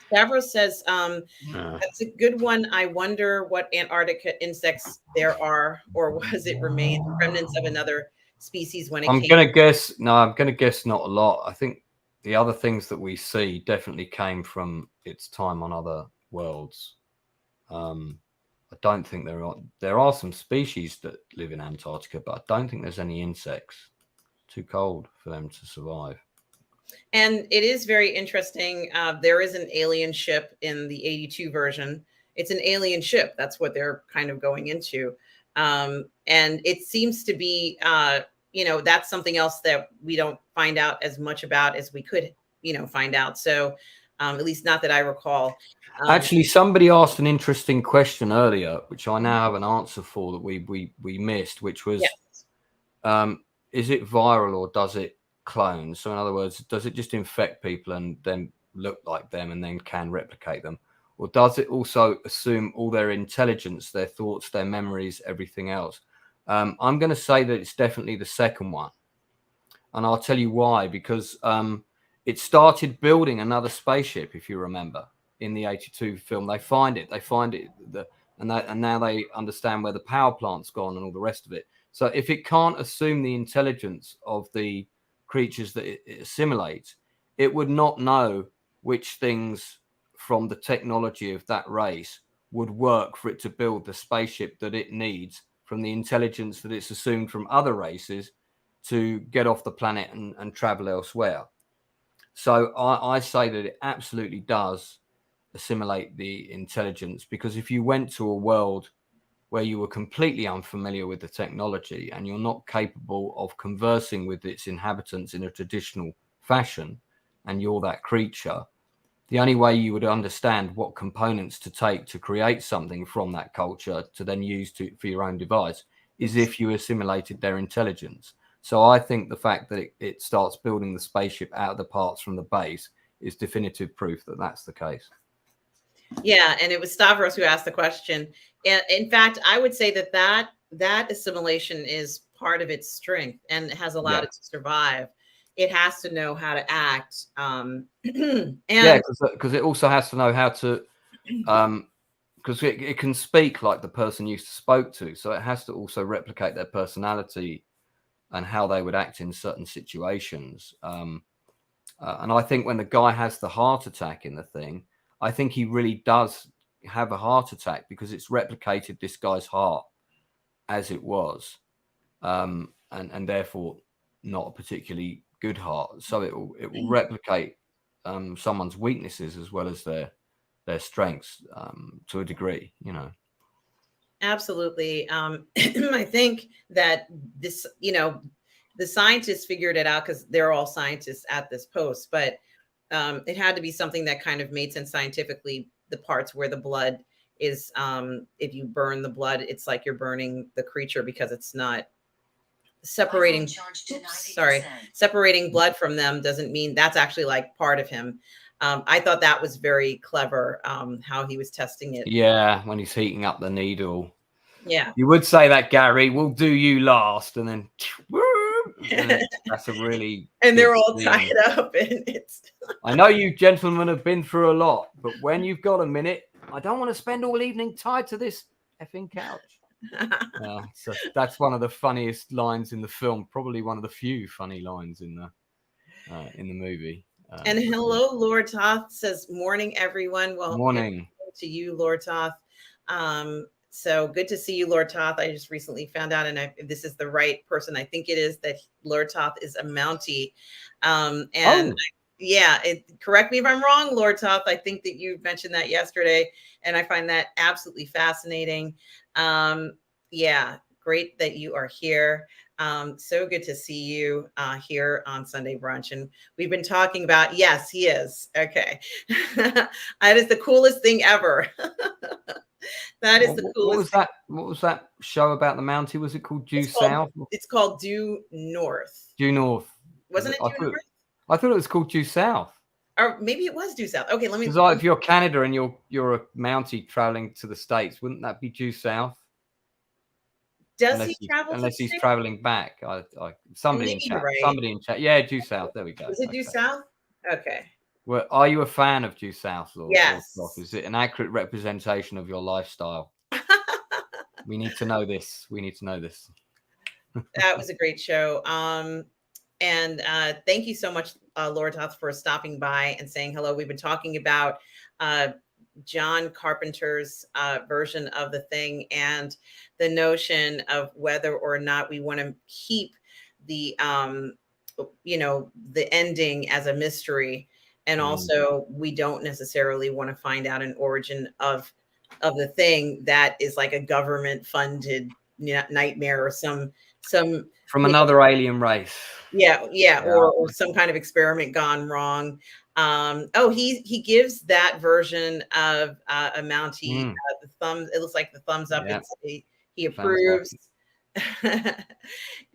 Stavros says, that's a good one. I wonder what Antarctica insects there are, or was it remnants of another species when it came? I'm going to guess not a lot. I think the other things that we see definitely came from its time on other worlds. I don't think there are some species that live in Antarctica, but I don't think there's any insects. Too cold for them to survive. And it is very interesting. There is an alien ship in the 82 version. It's an alien ship. That's what they're kind of going into. And it seems to be, you know, that's something else that we don't find out as much about as we could, you know, find out. So at least not that I recall. Actually, somebody asked an interesting question earlier, which I now have an answer for, that we missed, which was, yes. Is it viral or does it clone? So in other words, does it just infect people and then look like them and then can replicate them? Or does it also assume all their intelligence, their thoughts, their memories, everything else? I'm going to say that it's definitely the second one. And I'll tell you why. Because it started building another spaceship, if you remember, in the 82 film. They find it. And now they understand where the power plant's gone and all the rest of it. So if it can't assume the intelligence of the creatures that it assimilates, it would not know which things from the technology of that race would work for it to build the spaceship that it needs from the intelligence that it's assumed from other races to get off the planet and travel elsewhere. So I say that it absolutely does assimilate the intelligence, because if you went to a world where you were completely unfamiliar with the technology and you're not capable of conversing with its inhabitants in a traditional fashion, and you're that creature, the only way you would understand what components to take to create something from that culture to then use for your own device is if you assimilated their intelligence. So I think the fact that it starts building the spaceship out of the parts from the base is definitive proof that that's the case. Yeah, and it was Stavros who asked the question. And in fact, I would say that assimilation is part of its strength and has allowed it to survive. It has to know how to act. And yeah, because it also has to know how to, because it can speak like the person used to spoke to. So it has to also replicate their personality and how they would act in certain situations. And I think when the guy has the heart attack in the thing, I think he really does have a heart attack because it's replicated this guy's heart as it was, and therefore not a particularly good heart. So it will replicate someone's weaknesses as well as their strengths to a degree, you know. Absolutely. I think that this, you know, the scientists figured it out because they're all scientists at this post, but it had to be something that kind of made sense scientifically. The parts where the blood is, if you burn the blood, it's like you're burning the creature because it's not separating. Separating blood from them doesn't mean that's actually like part of him. I thought that was very clever, how he was testing it. Yeah, when he's heating up the needle. Yeah. You would say that, Gary, we'll do you last, and then that's a really and they're all tied up, and it's I know you gentlemen have been through a lot, but when you've got a minute, I don't want to spend all evening tied to this effing couch. So that's one of the funniest lines in the film, probably one of the few funny lines in the movie. And hello, Lord Toth says, morning, everyone. Well, morning to you, Lord Toth. So good to see you, Lord Toth. I just recently found out, and if this is the right person, I think it is, that Lord Toth is a Mountie. Yeah, correct me if I'm wrong, Lord Toth. I think that you mentioned that yesterday, and I find that absolutely fascinating. Yeah, great that you are here. So good to see you here on Sunday Brunch. And we've been talking about, yes, he is. Okay. That is the coolest thing ever. That is the coolest. What was that show about the Mountie? Was it called Due South? It's called Due North. Due North. Wasn't it Due North? I thought it was called Due South. Or maybe it was Due South. Okay, let me. Because like, if you're Canada and you're a Mountie traveling to the States, wouldn't that be Due South? Does he travel? Unless he's traveling back. Somebody in chat. Right. Somebody in chat. Yeah, Due South. There we go. Is it Due South? Okay. Well, are you a fan of Due South, Lord? Yes. Is it an accurate representation of your lifestyle? We need to know this. We need to know this. That was a great show. And thank you so much, Laura Toth, for stopping by and saying hello. We've been talking about John Carpenter's version of the thing and the notion of whether or not we want to keep the, you know, the ending as a mystery. And also we don't necessarily want to find out an origin of the thing that is like a government funded nightmare or some from another alien race. Yeah, or some kind of experiment gone wrong. He gives that version of a Mountie the thumb. It looks like the thumbs up. Yeah. He approves.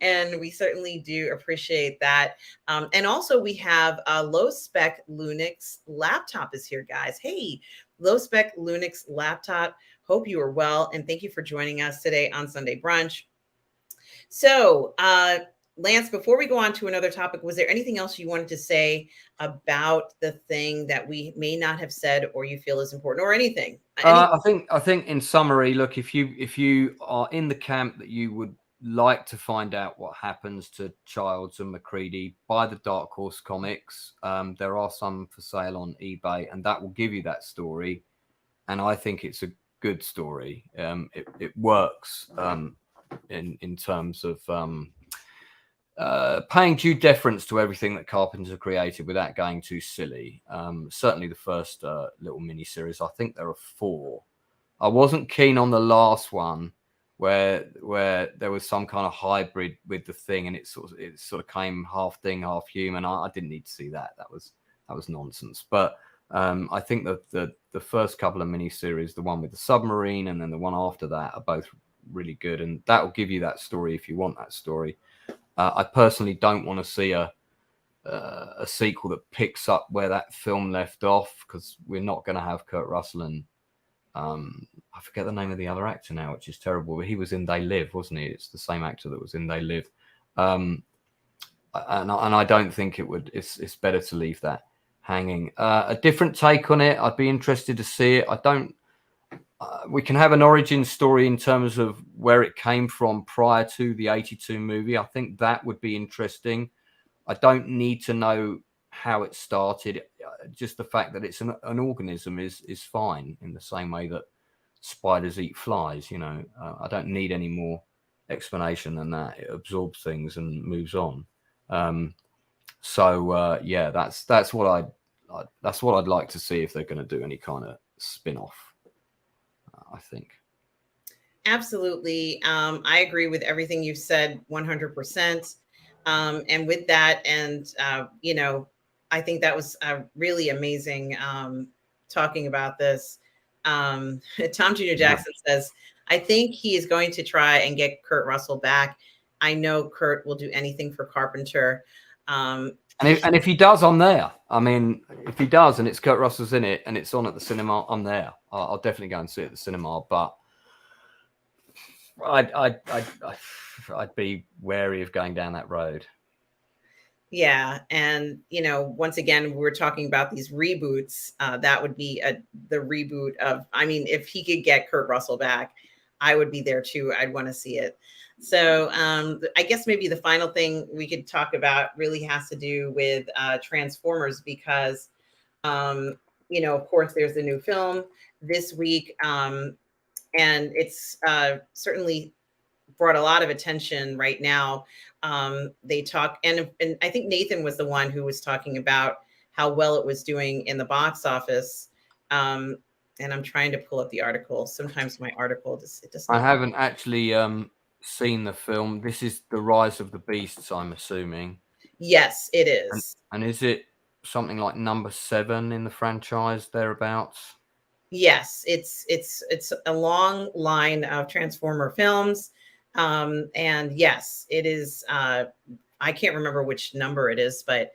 And we certainly do appreciate that. And also we have a low spec Linux laptop is here, guys. Hey, low spec Linux laptop. Hope you are well. And thank you for joining us today on Sunday Brunch. So, Lance, before we go on to another topic, was there anything else you wanted to say about the thing that we may not have said or you feel is important or anything? I think in summary, look, if you are in the camp that you would like to find out what happens to Childs and McCready, buy the Dark Horse comics. There are some for sale on eBay, and that will give you that story. And I think it's a good story. It works in terms of paying due deference to everything that Carpenter created without going too silly. Certainly the first little mini series, I think there are 4. I wasn't keen on the last one where there was some kind of hybrid with the thing, and it sort of came half thing, half human. I didn't need to see that. That was nonsense. But I think that the first couple of mini series, the one with the submarine and then the one after that, are both really good, and that will give you that story if you want that story. I personally don't want to see a sequel that picks up where that film left off, because we're not going to have Kurt Russell and I forget the name of the other actor now, which is terrible, but he was in They Live, wasn't he? It's the same actor that was in They Live. And I don't think it would. It's better to leave that hanging. A different take on it. I'd be interested to see it. I don't. We can have an origin story in terms of where it came from prior to the '82 movie. I think that would be interesting. I don't need to know how it started. Just the fact that it's an organism is fine, in the same way that spiders eat flies. You know, I don't need any more explanation than that. It absorbs things and moves on. Yeah, that's what I'd like to see if they're going to do any kind of spin-off. I think. Absolutely. I agree with everything you've said 100%. And with that, and you know, I think that was really amazing talking about this. Tom Jr. Jackson says, I think he is going to try and get Kurt Russell back. I know Kurt will do anything for Carpenter. And if he does, I'm there. I mean, if he does and it's Kurt Russell's in it and it's on at the cinema, I'm there. I'll definitely go and see it at the cinema. But I'd be wary of going down that road. Yeah. And, you know, once again, we're talking about these reboots. That would be the reboot of, I mean, if he could get Kurt Russell back, I would be there too. I'd want to see it. So I guess maybe the final thing we could talk about really has to do with Transformers, because, you know, of course, there's a new film this week. And it's certainly brought a lot of attention right now. They talk, and I think Nathan was the one who was talking about how well it was doing in the box office. And I'm trying to pull up the article. Sometimes my article it doesn't. I haven't actually seen the film. This is The Rise of the Beasts, I'm assuming. Yes, it is. And is it something like number 7 in the franchise, thereabouts? Yes, it's a long line of Transformer films. And yes, it is. I can't remember which number it is, but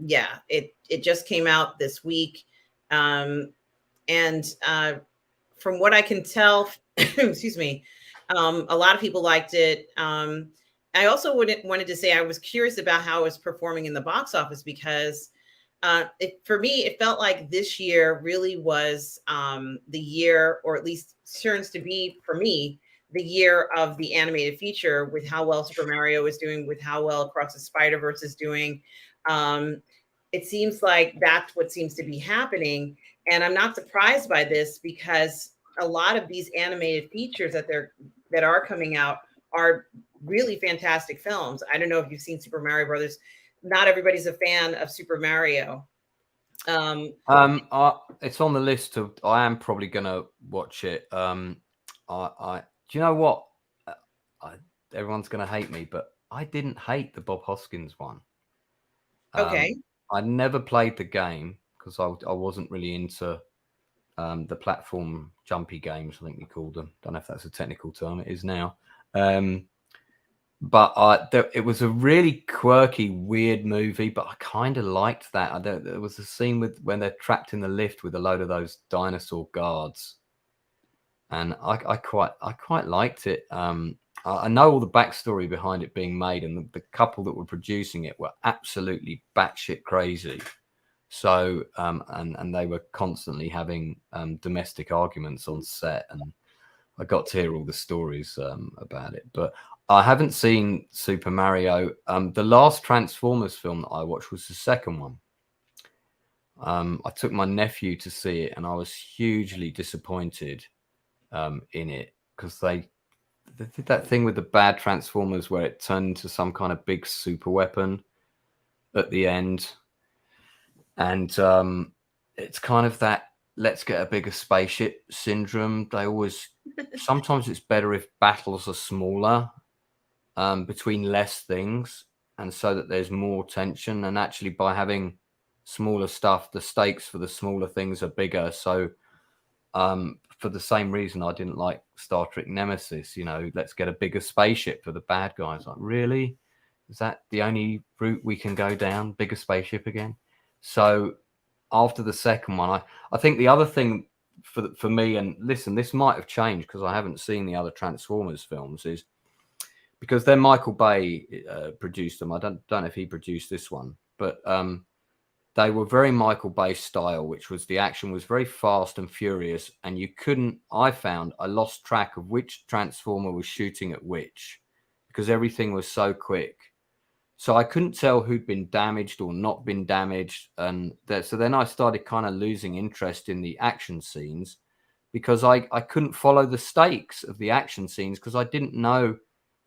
yeah, it just came out this week. And from what I can tell, excuse me, a lot of people liked it. I also wanted to say I was curious about how it was performing in the box office, because for me, it felt like this year really was the year, or at least turns to be for me, the year of the animated feature, with how well Super Mario is doing, with how well Across the Spider-Verse is doing. It seems like that's what seems to be happening. And I'm not surprised by this, because a lot of these animated features that are coming out are really fantastic films. I don't know if you've seen Super Mario Brothers. Not everybody's a fan of Super Mario. It's on the list of, I am probably gonna watch it. Do you know what? Everyone's gonna hate me, but I didn't hate the Bob Hoskins one. Okay. I never played the game because I wasn't really into the platform jumpy games, I think you called them. Don't know if that's a technical term. It is now. But it was a really quirky, weird movie, but I kind of liked that. There was a scene when they're trapped in the lift with a load of those dinosaur guards, and I quite liked it. I know all the backstory behind it being made, and the couple that were producing it were absolutely batshit crazy. So and they were constantly having domestic arguments on set, and I got to hear all the stories about it. But I haven't seen Super Mario. The last Transformers film that I watched was the second one. I took my nephew to see it, and I was hugely disappointed in it, because they did that thing with the bad Transformers where it turned into some kind of big super weapon at the end. And it's kind of that let's get a bigger spaceship syndrome. Sometimes it's better if battles are smaller, between less things, and so that there's more tension. And actually, by having smaller stuff, the stakes for the smaller things are bigger. So For the same reason I didn't like Star Trek Nemesis. You know, let's get a bigger spaceship for the bad guys. Like, really? Is that the only route we can go down? Bigger spaceship again? So after the second one, I think the other thing for me, and listen, this might have changed because I haven't seen the other Transformers films, is because then Michael Bay produced them. I don't know if he produced this one, but they were very Michael Bay style, which was the action was very fast and furious, and you couldn't. I lost track of which Transformer was shooting at which because everything was so quick. So I couldn't tell who'd been damaged or not been damaged, and so then I started kind of losing interest in the action scenes because I couldn't follow the stakes of the action scenes because I didn't know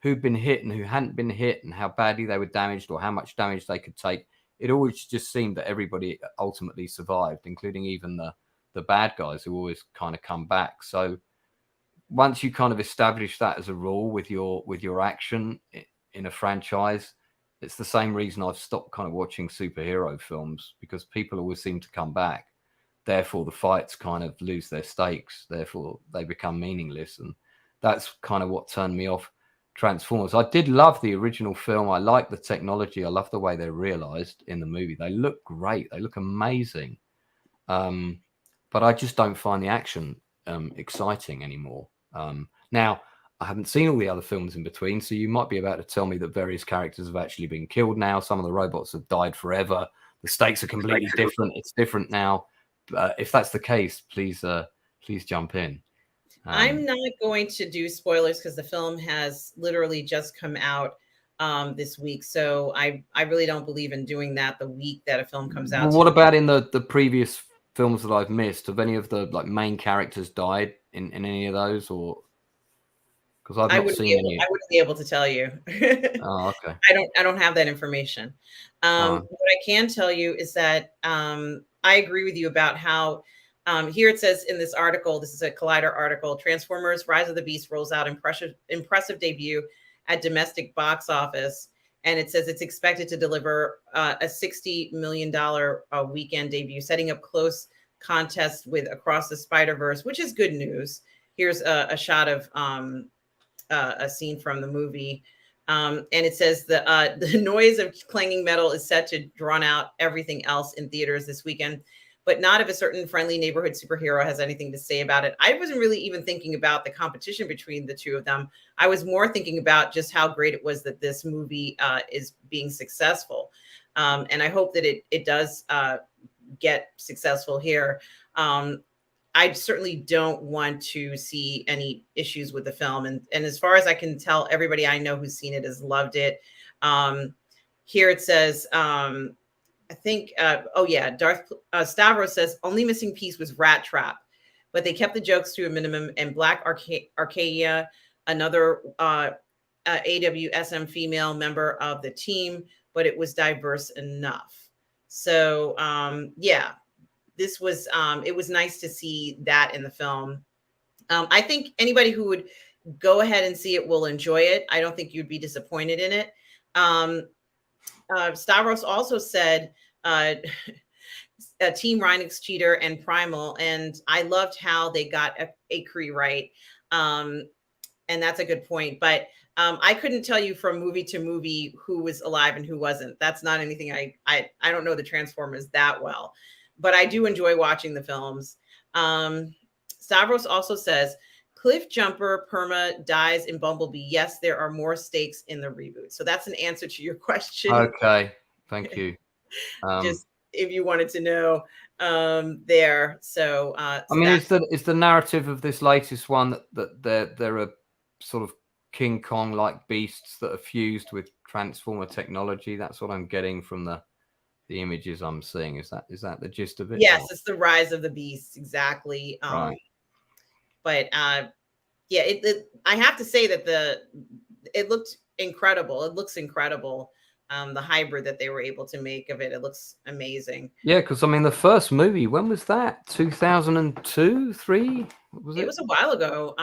who'd been hit and who hadn't been hit and how badly they were damaged or how much damage they could take. It always just seemed that everybody ultimately survived, including even the bad guys who always kind of come back. So once you kind of establish that as a rule with your action in a franchise, it's the same reason I've stopped kind of watching superhero films, because people always seem to come back. Therefore, the fights kind of lose their stakes. Therefore, they become meaningless. And that's kind of what turned me off Transformers. I did love the original film. I like the technology. I love the way they're realized in the movie. They look great. They look amazing. But I just don't find the action exciting anymore. Now, I haven't seen all the other films in between, so you might be about to tell me that various characters have actually been killed now. Some of the robots have died forever. The stakes are completely different. It's different now. If that's the case, please jump in. I'm not going to do spoilers because the film has literally just come out this week. So I really don't believe in doing that the week that a film comes out. Well, what about in the previous films that I've missed? Have any of the main characters died in any of those, or? Because I've not seen any. I wouldn't be able to tell you. Oh, okay. I don't have that information. What I can tell you is that I agree with you about how here it says in this article, this is a Collider article, Transformers Rise of the Beast rolls out impressive debut at domestic box office. And it says it's expected to deliver a $60 million weekend debut, setting up close contest with Across the Spider-Verse, which is good news. Here's a shot of a scene from the movie. And it says the noise of clanging metal is set to drown out everything else in theaters this weekend, but not if a certain friendly neighborhood superhero has anything to say about it. I wasn't really even thinking about the competition between the two of them. I was more thinking about just how great it was that this movie is being successful. And I hope that it does get successful here. I certainly don't want to see any issues with the film. And as far as I can tell, everybody I know who's seen it has loved it. Here it says, I think, Stavros says, only missing piece was Rat Trap, but they kept the jokes to a minimum. And Black Arcadia, another AWSM female member of the team, but it was diverse enough. So, yeah. This was, it was nice to see that in the film. I think anybody who would go ahead and see it will enjoy it. I don't think you'd be disappointed in it. Stavros also said Team Reinix Cheater and Primal, and I loved how they got Akri right. And that's a good point. But I couldn't tell you from movie to movie who was alive and who wasn't. That's not anything I don't know the Transformers that well. But I do enjoy watching the films. Stavros also says, Cliff Jumper Perma dies in Bumblebee. Yes, there are more stakes in the reboot. So that's an answer to your question. Okay, thank you. Just if you wanted to know there. So, I mean, is the narrative of this latest one that there are sort of King Kong like beasts that are fused with Transformer technology? That's what I'm getting from the images I'm seeing. Is that the gist of it? Yes, it's the Rise of the Beast, exactly. Right. But yeah, I have to say that it looked incredible. It looks incredible. The hybrid that they were able to make of it, it looks amazing. Yeah, because I mean, the first movie, when was that? 2002, 3? It was a while ago.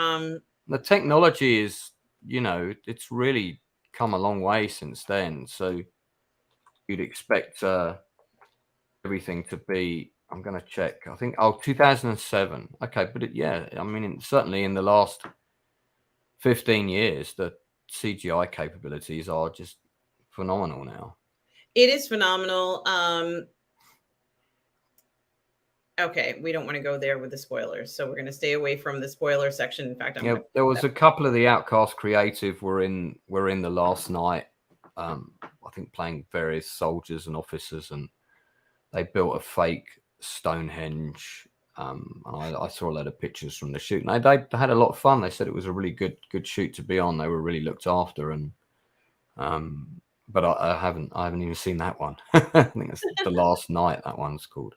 The technology is, it's really come a long way since then. So you'd expect everything to be I'm going to check. I think 2007. Okay, but yeah, I mean, certainly in the last 15 years, the CGI capabilities are just phenomenal now. It is phenomenal. Okay, we don't want to go there with the spoilers, so we're going to stay away from the spoiler section. In fact, there was a couple of the Outcast creative were in the last night. I think playing various soldiers and officers, and they built a fake Stonehenge. And I saw a lot of pictures from the shoot, and they had a lot of fun. They said it was a really good shoot to be on. They were really looked after, and but I haven't even seen that one. I think it's the last night that one's called.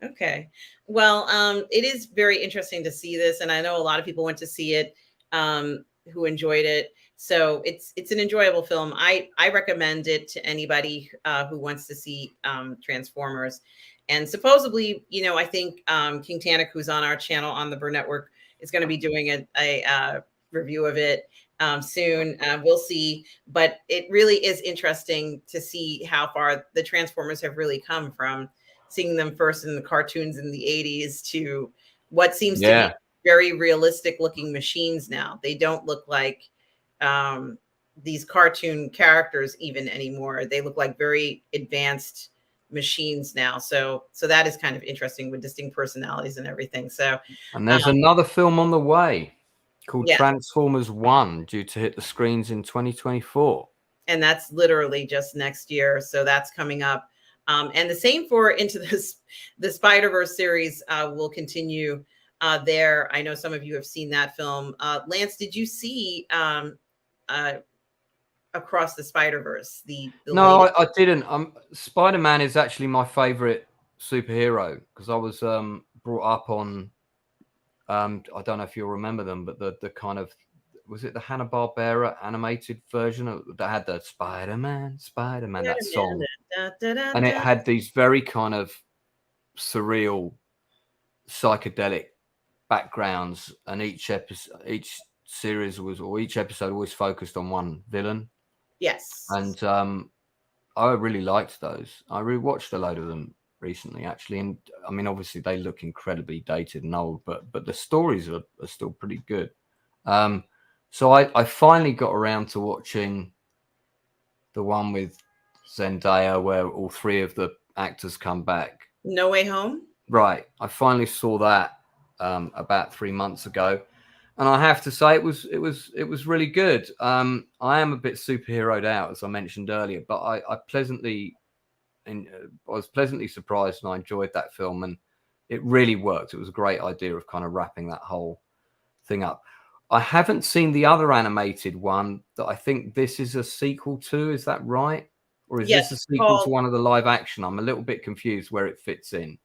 Okay. Well, it is very interesting to see this, and I know a lot of people went to see it who enjoyed it. So it's an enjoyable film. I recommend it to anybody who wants to see Transformers. And supposedly, you know, I think King Tannic, who's on our channel on the Burnettwork, is going to be doing a review of it soon. We'll see. But it really is interesting to see how far the Transformers have really come from seeing them first in the cartoons in the 80s to what seems to be very realistic looking machines now. They don't look like these cartoon characters even anymore. They look like very advanced machines now. So that is kind of interesting with distinct personalities and everything. So, and there's another film on the way called Transformers 1 due to hit the screens in 2024. And that's literally just next year. So that's coming up. And the same for Into the Spider-Verse series will continue there. I know some of you have seen that film. Lance, did you see Across the Spider-Verse? No, I didn't. Spider-Man is actually my favorite superhero because I was brought up on. I don't know if you'll remember them, but the kind of, was it the Hanna-Barbera animated version that had the Spider-Man, that song, and it had these very kind of surreal, psychedelic backgrounds, and each series each episode always focused on one villain. Yes, and I really liked those. I rewatched a load of them recently, actually, and I mean, obviously they look incredibly dated and old, but the stories are still pretty good. So I finally got around to watching the one with Zendaya where all three of the actors come back. No Way Home? Right. I finally saw that about 3 months ago. And I have to say it was really good. I am a bit superheroed out, as I mentioned earlier, but I was pleasantly surprised, and I enjoyed that film, and it really worked. It was a great idea of kind of wrapping that whole thing up. I haven't seen the other animated one that I think this is a sequel to. Is that right? Or is this a sequel to one of the live action? I'm a little bit confused where it fits in.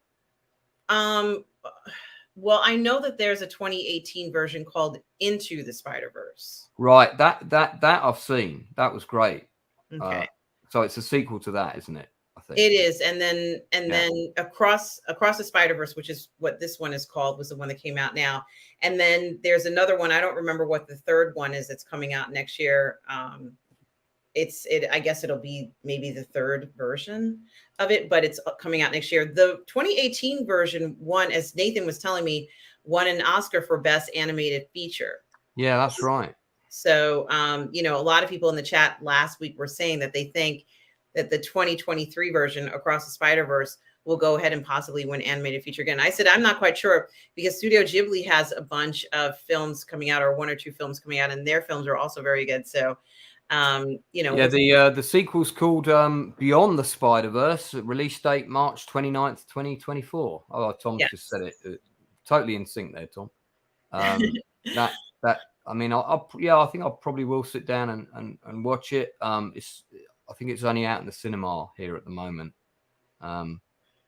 Well, I know that there's a 2018 version called Into the Spider-Verse. Right. That I've seen. That was great. Okay. So it's a sequel to that, isn't it? I think it is. And then Across the Spider-Verse, which is what this one is called, was the one that came out now. And then there's another one. I don't remember what the third one is that's coming out next year. I guess it'll be maybe the third version of it, but it's coming out next year. The 2018 version won, as Nathan was telling me, won an Oscar for Best Animated Feature. Yeah, that's right. So, you know, a lot of people in the chat last week were saying that they think that the 2023 version, Across the Spider-Verse, will go ahead and possibly win animated feature again. I said, I'm not quite sure, because Studio Ghibli has a bunch of films coming out, or one or two films coming out, and their films are also very good. So, you know. Yeah, the sequel's called Beyond the Spider-Verse, release date March 29th, 2024. Oh, Tom just said it. Totally in sync there, Tom. I mean, I think I probably will sit down and watch it. I think it's only out in the cinema here at the moment. I'm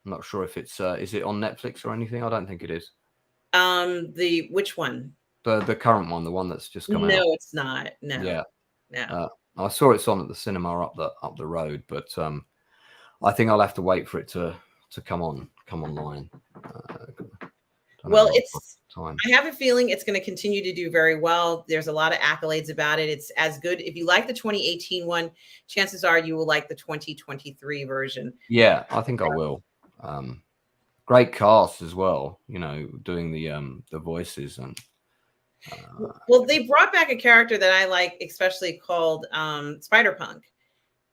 not sure if it's is it on Netflix or anything. I don't think it is. Which one? The current one, the one that's just come out. No, it's not. No. Yeah. No. I saw it's on at the cinema up the road, but I think I'll have to wait for it to come online. Well, I have a feeling it's going to continue to do very well. There's a lot of accolades about it. It's as good. If you like the 2018 one, chances are you will like the 2023 version. Yeah, I think I will. great cast as well. You know, doing the voices and. Well, they brought back a character that I like, especially called Spider-Punk.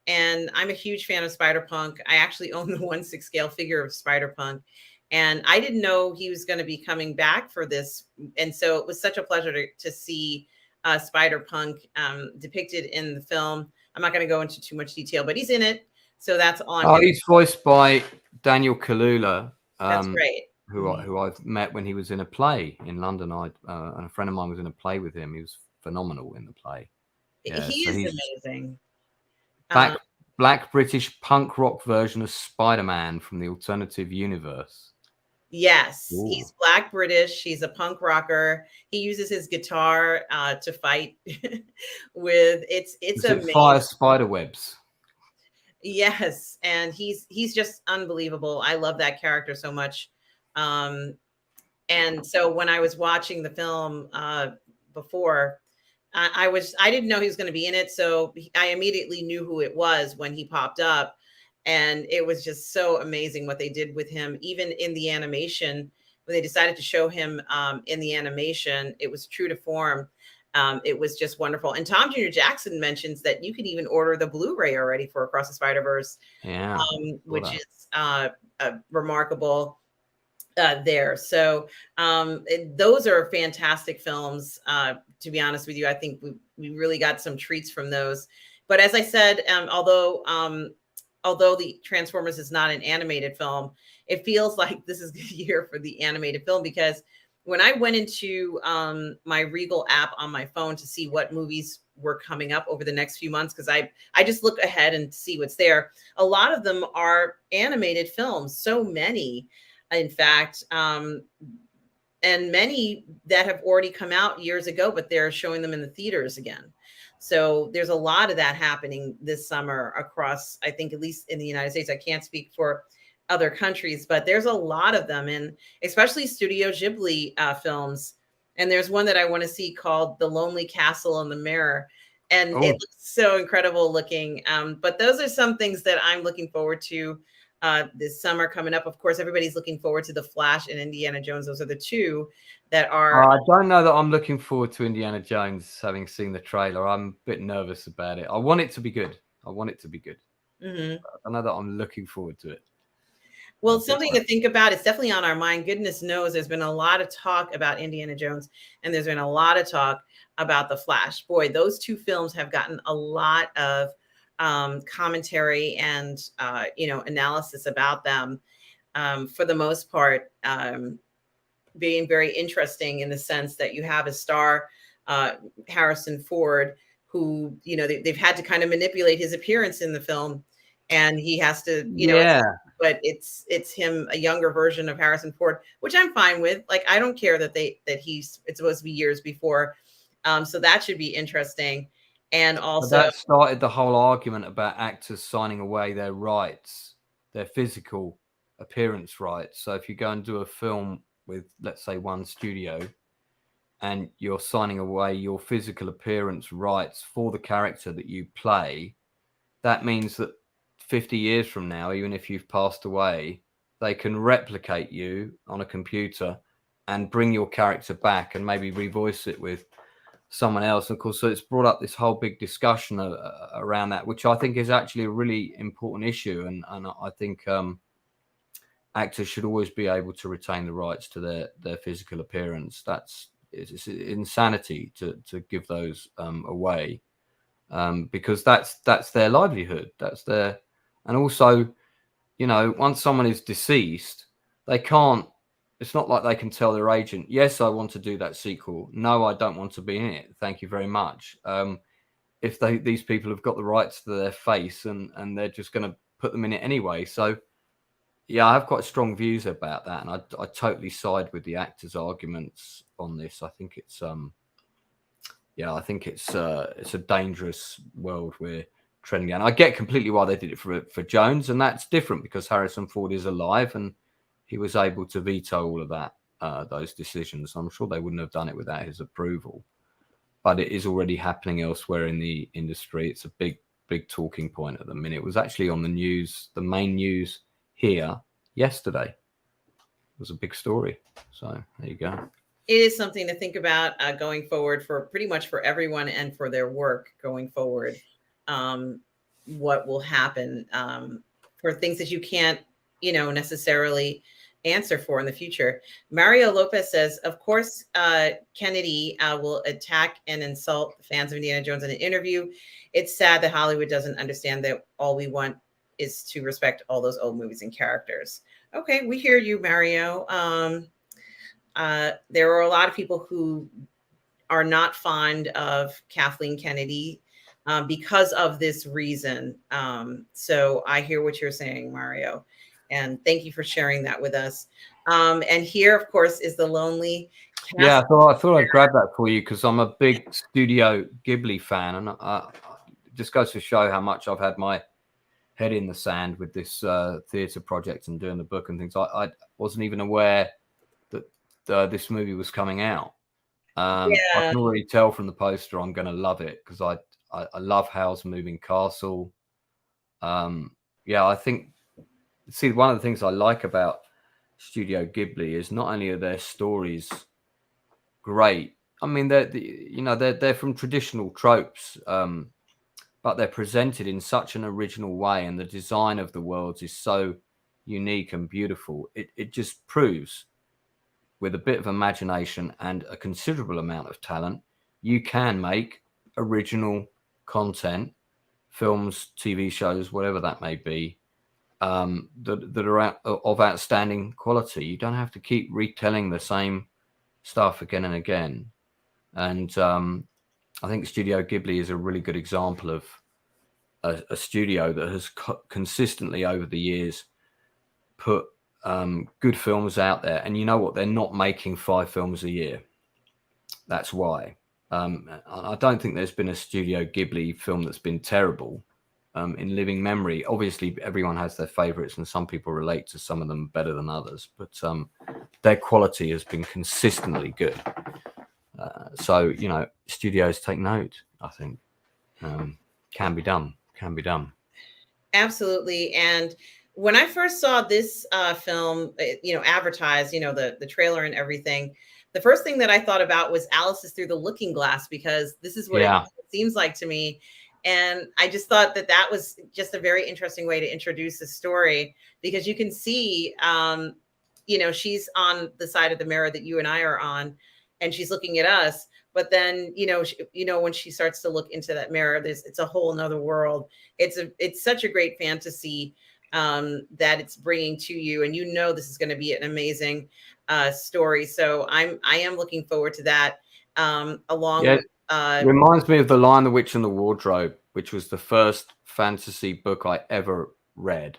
And I'm a huge fan of Spider-Punk. I actually own the 1/6 scale figure of Spider-Punk. And I didn't know he was going to be coming back for this. And so it was such a pleasure to see Spider-Punk depicted in the film. I'm not going to go into too much detail, but he's in it. So that's all I'm going to. He's voiced by Daniel Kaluuya. That's right. Who I've met when he was in a play in London. And a friend of mine was in a play with him. He was phenomenal in the play. Yeah, he is amazing. Black British punk rock version of Spider-Man from the alternative universe. Yes, ooh. He's Black British. He's a punk rocker. He uses his guitar to fight with. It's amazing. Fire spider webs. Yes, and he's just unbelievable. I love that character so much. And so when I was watching the film before, I didn't know he was going to be in it, so I immediately knew who it was when he popped up, and it was just so amazing what they did with him. Even in the animation, when they decided to show him in the animation, it was true to form. It was just wonderful. And Tom Jr. Jackson mentions that you can even order the Blu-ray already for Across the Spider-Verse, which is remarkable there. So those are fantastic films. To be honest with you, I think we really got some treats from those. But as I said, although the Transformers is not an animated film, it feels like this is the year for the animated film, because when I went into my Regal app on my phone to see what movies were coming up over the next few months, because I just look ahead and see what's there, a lot of them are animated films, so many, in fact, and many that have already come out years ago, but they're showing them in the theaters again. So there's a lot of that happening this summer across, I think, at least in the United States. I can't speak for other countries, but there's a lot of them, and especially Studio Ghibli films. And there's one that I want to see called The Lonely Castle in the Mirror, and it looks so incredible looking. But those are some things that I'm looking forward to this summer coming up. Of course, everybody's looking forward to The Flash and Indiana Jones. Those are the two that are. I don't know that I'm looking forward to Indiana Jones, having seen the trailer. I'm a bit nervous about it. I want it to be good. Mm-hmm. I know that I'm looking forward to it. Well, something to think about. It's definitely on our mind. Goodness knows there's been a lot of talk about Indiana Jones, and there's been a lot of talk about The Flash. Boy, those two films have gotten a lot of commentary and analysis about them, for the most part, being very interesting in the sense that you have a star, Harrison Ford, who they've had to kind of manipulate his appearance in the film, and he has to but it's him, a younger version of Harrison Ford, which I'm fine with. Like, I don't care that it's supposed to be years before, so that should be interesting. And also, that started the whole argument about actors signing away their rights, their physical appearance rights. So if you go and do a film with, let's say, one studio, and you're signing away your physical appearance rights for the character that you play, that means that 50 years from now, even if you've passed away, they can replicate you on a computer and bring your character back and maybe revoice it with someone else. Of course, so it's brought up this whole big discussion around that, which I think is actually a really important issue. And I think actors should always be able to retain the rights to their physical appearance. It's insanity to give those away, because that's their livelihood. And also, once someone is deceased, they can't. It's not like they can tell their agent, yes, I want to do that sequel. No, I don't want to be in it. Thank you very much. If these people have got the rights to their face and they're just going to put them in it anyway. So, yeah, I have quite strong views about that. And I totally side with the actors' arguments on this. I think it's a dangerous world we're trending down. I get completely why they did it for Jones, and that's different because Harrison Ford is alive and he was able to veto all of that, those decisions. I'm sure they wouldn't have done it without his approval, but it is already happening elsewhere in the industry. It's a big talking point at the minute. It was actually on the news, the main news here yesterday. was a big story. So there you go. It is something to think about going forward for pretty much for everyone and for their work going forward. What will happen for things that you can't, necessarily answer for in the future. Mario Lopez says, of course, Kennedy will attack and insult the fans of Indiana Jones in an interview. It's sad that Hollywood doesn't understand that all we want is to respect all those old movies and characters. Okay, we hear you, Mario. There are a lot of people who are not fond of Kathleen Kennedy because of this reason. So I hear what you're saying, Mario, and thank you for sharing that with us. And here, of course, is the lonely. Yeah, I thought I'd grab that for you because I'm a big Studio Ghibli fan, and it just goes to show how much I've had my head in the sand with this theatre project and doing the book and things. I wasn't even aware that this movie was coming out. I can already tell from the poster I'm going to love it because I love Howl's Moving Castle. I think, see, one of the things I like about Studio Ghibli is not only are their stories great, I mean they're from traditional tropes, but they're presented in such an original way, and the design of the worlds is so unique and beautiful. It just proves, with a bit of imagination and a considerable amount of talent, you can make original content, films, TV shows, whatever that may be, that are of outstanding quality. You don't have to keep retelling the same stuff again and again. And I think Studio Ghibli is a really good example of a studio that has consistently over the years put good films out there. And you know what? They're not making 5 films a year. That's why. I don't think there's been a Studio Ghibli film that's been terrible in living memory. Obviously, everyone has their favorites, and some people relate to some of them better than others. But their quality has been consistently good. So, studios take note, I think. Can be done. Can be done. Absolutely. And when I first saw this film, advertised, the trailer and everything, the first thing that I thought about was Alice is Through the Looking Glass, because this is what it seems like to me. And I just thought that was just a very interesting way to introduce the story, because you can see, she's on the side of the mirror that you and I are on, and she's looking at us. But then, when she starts to look into that mirror, it's a whole nother world. It's such a great fantasy that it's bringing to you, and this is going to be an amazing story. So I am looking forward to that. It reminds me of The Lion, the Witch, and the Wardrobe, which was the first fantasy book I ever read.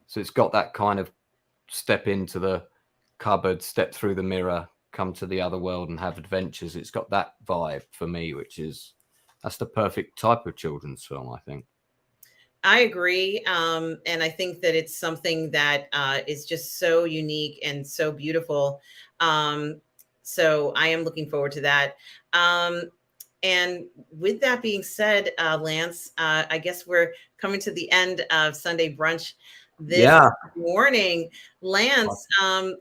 So it's got that kind of step into the cupboard, step through the mirror, come to the other world and have adventures. It's got that vibe for me, that's the perfect type of children's film, I think. I agree. And I think that it's something that is just so unique and so beautiful. So I am looking forward to that. And with that being said, Lance, I guess we're coming to the end of Sunday Brunch this morning. Lance, I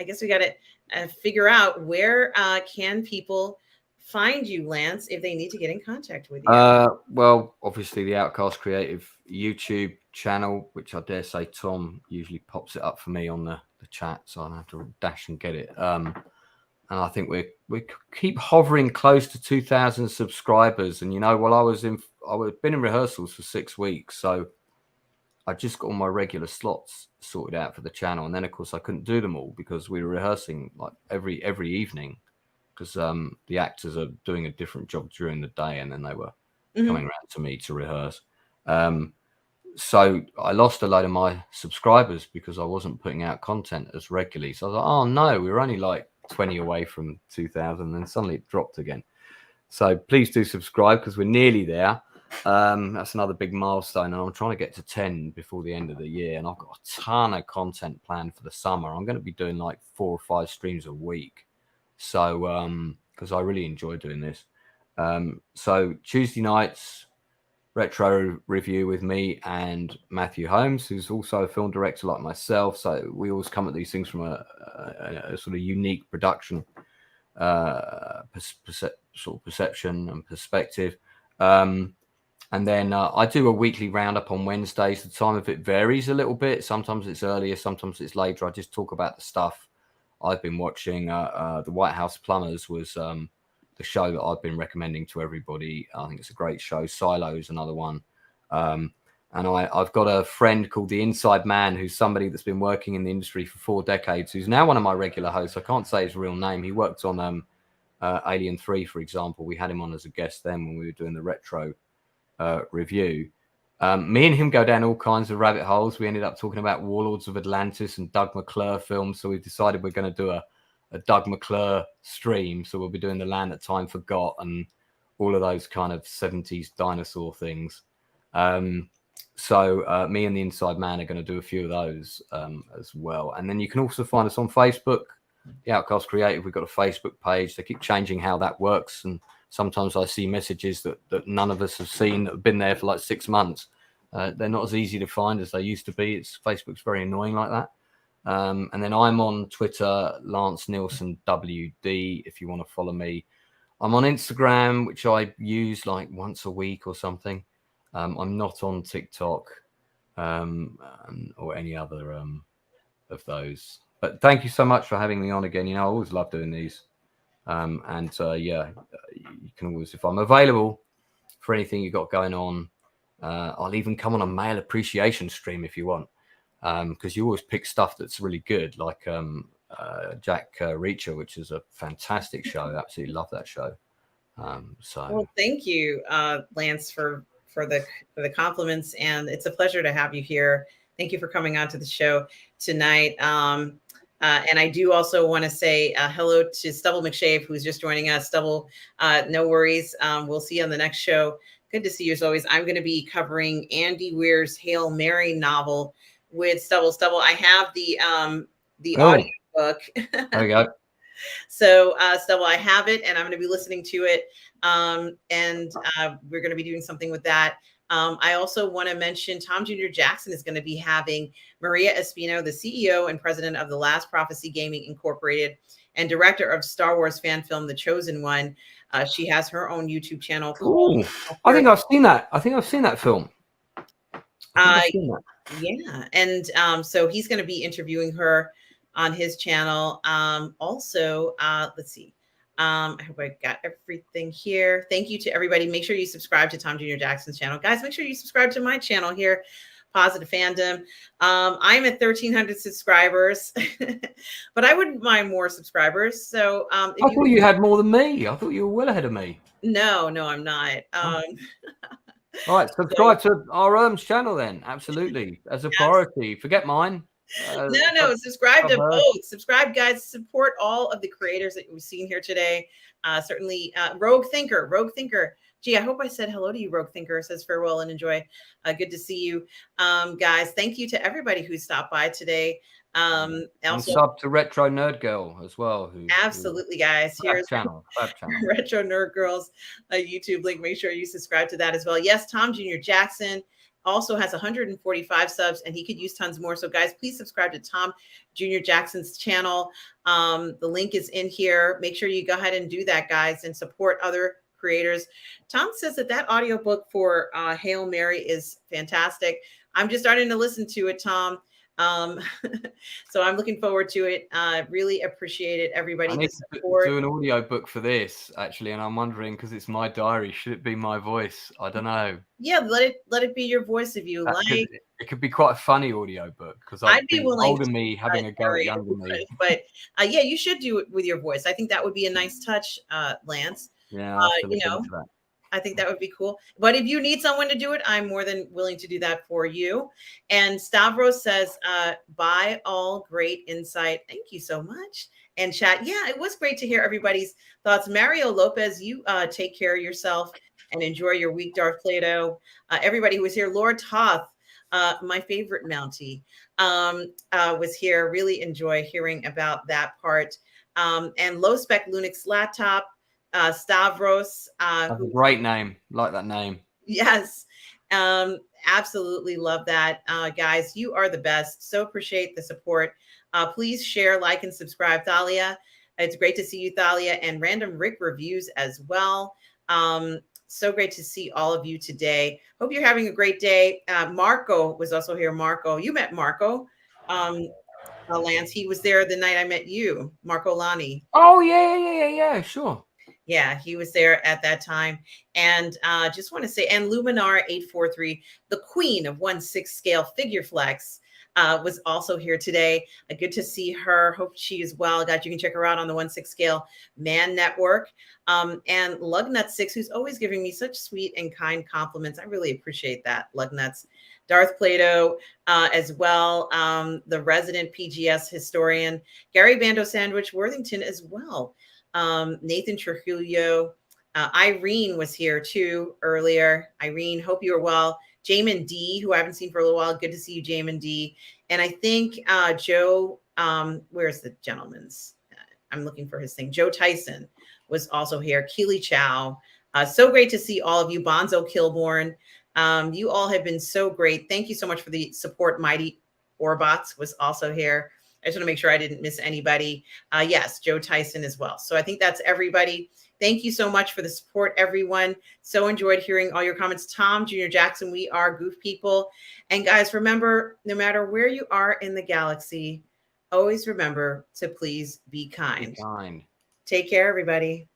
guess we got to figure out where can people find you, Lance, if they need to get in contact with you? Well, obviously the Outcast Creative YouTube channel, which I dare say Tom usually pops it up for me on the chat, so I don't have to dash and get it. And I think we keep hovering close to 2,000 subscribers. And while I've been in rehearsals for 6 weeks, so I just got all my regular slots sorted out for the channel. And then of course I couldn't do them all because we were rehearsing like every evening, because the actors are doing a different job during the day, and then they were coming around to me to rehearse. So I lost a load of my subscribers because I wasn't putting out content as regularly. So I was like, oh no, we were only like 20 away from 2,000, and suddenly it dropped again. So please do subscribe, because we're nearly there. That's another big milestone, and I'm trying to get to 10 before the end of the year, and I've got a ton of content planned for the summer. I'm going to be doing like 4 or 5 streams a week, so because I really enjoy doing this. So Tuesday nights retro review with me and Matthew Holmes, who's also a film director like myself. So we always come at these things from a sort of unique production sort of perception and perspective. And then I do a weekly roundup on Wednesdays. The time of it varies a little bit. Sometimes it's earlier, sometimes it's later. I just talk about the stuff I've been watching. The White House Plumbers was the show that I've been recommending to everybody. I think it's a great show. Silo is another one. And I've got a friend called the Inside Man, who's somebody that's been working in the industry for 4 decades, who's now one of my regular hosts. I can't say his real name. He worked on Alien 3, for example. We had him on as a guest then when we were doing the retro review. Me and him go down all kinds of rabbit holes. We ended up talking about Warlords of Atlantis and Doug McClure films. So we've decided we're going to do a Doug McClure stream. So we'll be doing The Land That Time Forgot and all of those kind of 70s dinosaur things. So me and the Inside Man are going to do a few of those as well. And then you can also find us on Facebook, The Outcast Creative. We've got a Facebook page. They keep changing how that works. And sometimes I see messages that none of us have seen that have been there for like 6 months. They're not as easy to find as they used to be. Facebook's very annoying like that. And then I'm on Twitter, Lance Nielsen WD, if you want to follow me. I'm on Instagram, which I use like once a week or something. I'm not on TikTok or any other of those. But thank you so much for having me on again. You know, I always love doing these. Yeah, you can always, if I'm available for anything you've got going on, I'll even come on a male appreciation stream if you want, because you always pick stuff that's really good, like Jack Reacher, which is a fantastic show. I absolutely love that show. Well, thank you, Lance, for the compliments, and it's a pleasure to have you here. Thank you for coming on to the show tonight. And I do also want to say hello to Stubble McShave, who's just joining us. Stubble, no worries. We'll see you on the next show. Good to see you as always. I'm going to be covering Andy Weir's Hail Mary novel with Stubble. Stubble, I have the audio book. There you go. So, Stubble, I have it, and I'm going to be listening to it. We're going to be doing something with that. I also want to mention Tom Jr. Jackson is going to be having Maria Espino, the CEO and president of The Last Prophecy Gaming Incorporated and director of Star Wars fan film The Chosen One. She has her own YouTube channel. I think I've seen that. I think I've seen that film. Yeah. And so he's going to be interviewing her on his channel. Also, let's see. I hope I got everything here. Thank you to everybody. Make sure you subscribe to Tom Jr. Jackson's channel. Guys, make sure you subscribe to my channel here, Positive Fandom. I'm at 1,300 subscribers, but I wouldn't mind more subscribers. So I thought you had more than me. I thought you were well ahead of me. No, I'm not. All right, subscribe to our channel then. Absolutely. As a priority. Forget mine. No, subscribe to both. Subscribe, guys. Support all of the creators that we've seen here today. Certainly, Rogue Thinker. Gee, I hope I said hello to you, Rogue Thinker. Says farewell and enjoy. Good to see you, guys. Thank you to everybody who stopped by today. Also, and sub to Retro Nerd Girl as well. Absolutely, guys. Here's channel. Retro Nerd Girls YouTube link. Make sure you subscribe to that as well. Yes, Tom Jr. Jackson also has 145 subs, and he could use tons more. So guys, please subscribe to Tom Jr. Jackson's channel. The link is in here. Make sure you go ahead and do that, guys, and support other creators. Tom says that audiobook for Hail Mary is fantastic. I'm just starting to listen to it, Tom. So I'm looking forward to it. Really appreciate it, everybody. I need to do an audio book for this actually, and I'm wondering, because it's my diary, should it be my voice? I don't know. Yeah, let it be your voice if you like. It could be quite a funny audio book, because I'd be willing older me having a go at younger me. But yeah, you should do it with your voice. I think that would be a nice touch, Lance. Yeah, I think that would be cool. But if you need someone to do it, I'm more than willing to do that for you. And Stavros says, by all, great insight. Thank you so much. And chat, yeah, it was great to hear everybody's thoughts. Mario Lopez, you take care of yourself and enjoy your week, Darth Plato. Everybody who was here, Lord Toth, my favorite Mountie, was here. Really enjoy hearing about that part. And Low Spec Linux Laptop, Stavros. That's a great name. Like that name. Yes. Absolutely love that. Guys, you are the best. So appreciate the support. Please share, like, and subscribe, Thalia. It's great to see you, Thalia, and Random Rick reviews as well. So great to see all of you today. Hope you're having a great day. Marco was also here. Marco, you met Marco. Lance, he was there the night I met you, Marco Lani. Oh, yeah, sure. Yeah, he was there at that time. And just want to say, and Luminar 843, the queen of 1/6 scale figure flex, was also here today. Good to see her. Hope she is well. Guys, you can check her out on the 1/6 scale Man Network. And Lugnut6, who's always giving me such sweet and kind compliments. I really appreciate that, Lugnuts. Darth Plato as well. The resident PGS historian, Gary Bando Sandwich Worthington as well. Nathan Trujillo, Irene was here too earlier. Irene, hope you are well. Jamin D, who I haven't seen for a little while. Good to see you, Jamin D. And I think Joe, where's the gentleman's? I'm looking for his thing. Joe Tyson was also here. Keely Chow. So great to see all of you. Bonzo Kilborn. You all have been so great. Thank you so much for the support. Mighty Orbots was also here. I just want to make sure I didn't miss anybody. Yes, Joe Tyson as well. So I think that's everybody. Thank you so much for the support, everyone. So enjoyed hearing all your comments. Tom, Junior Jackson, we are goof people. And guys, remember, no matter where you are in the galaxy, always remember to please be kind. Be kind. Take care, everybody.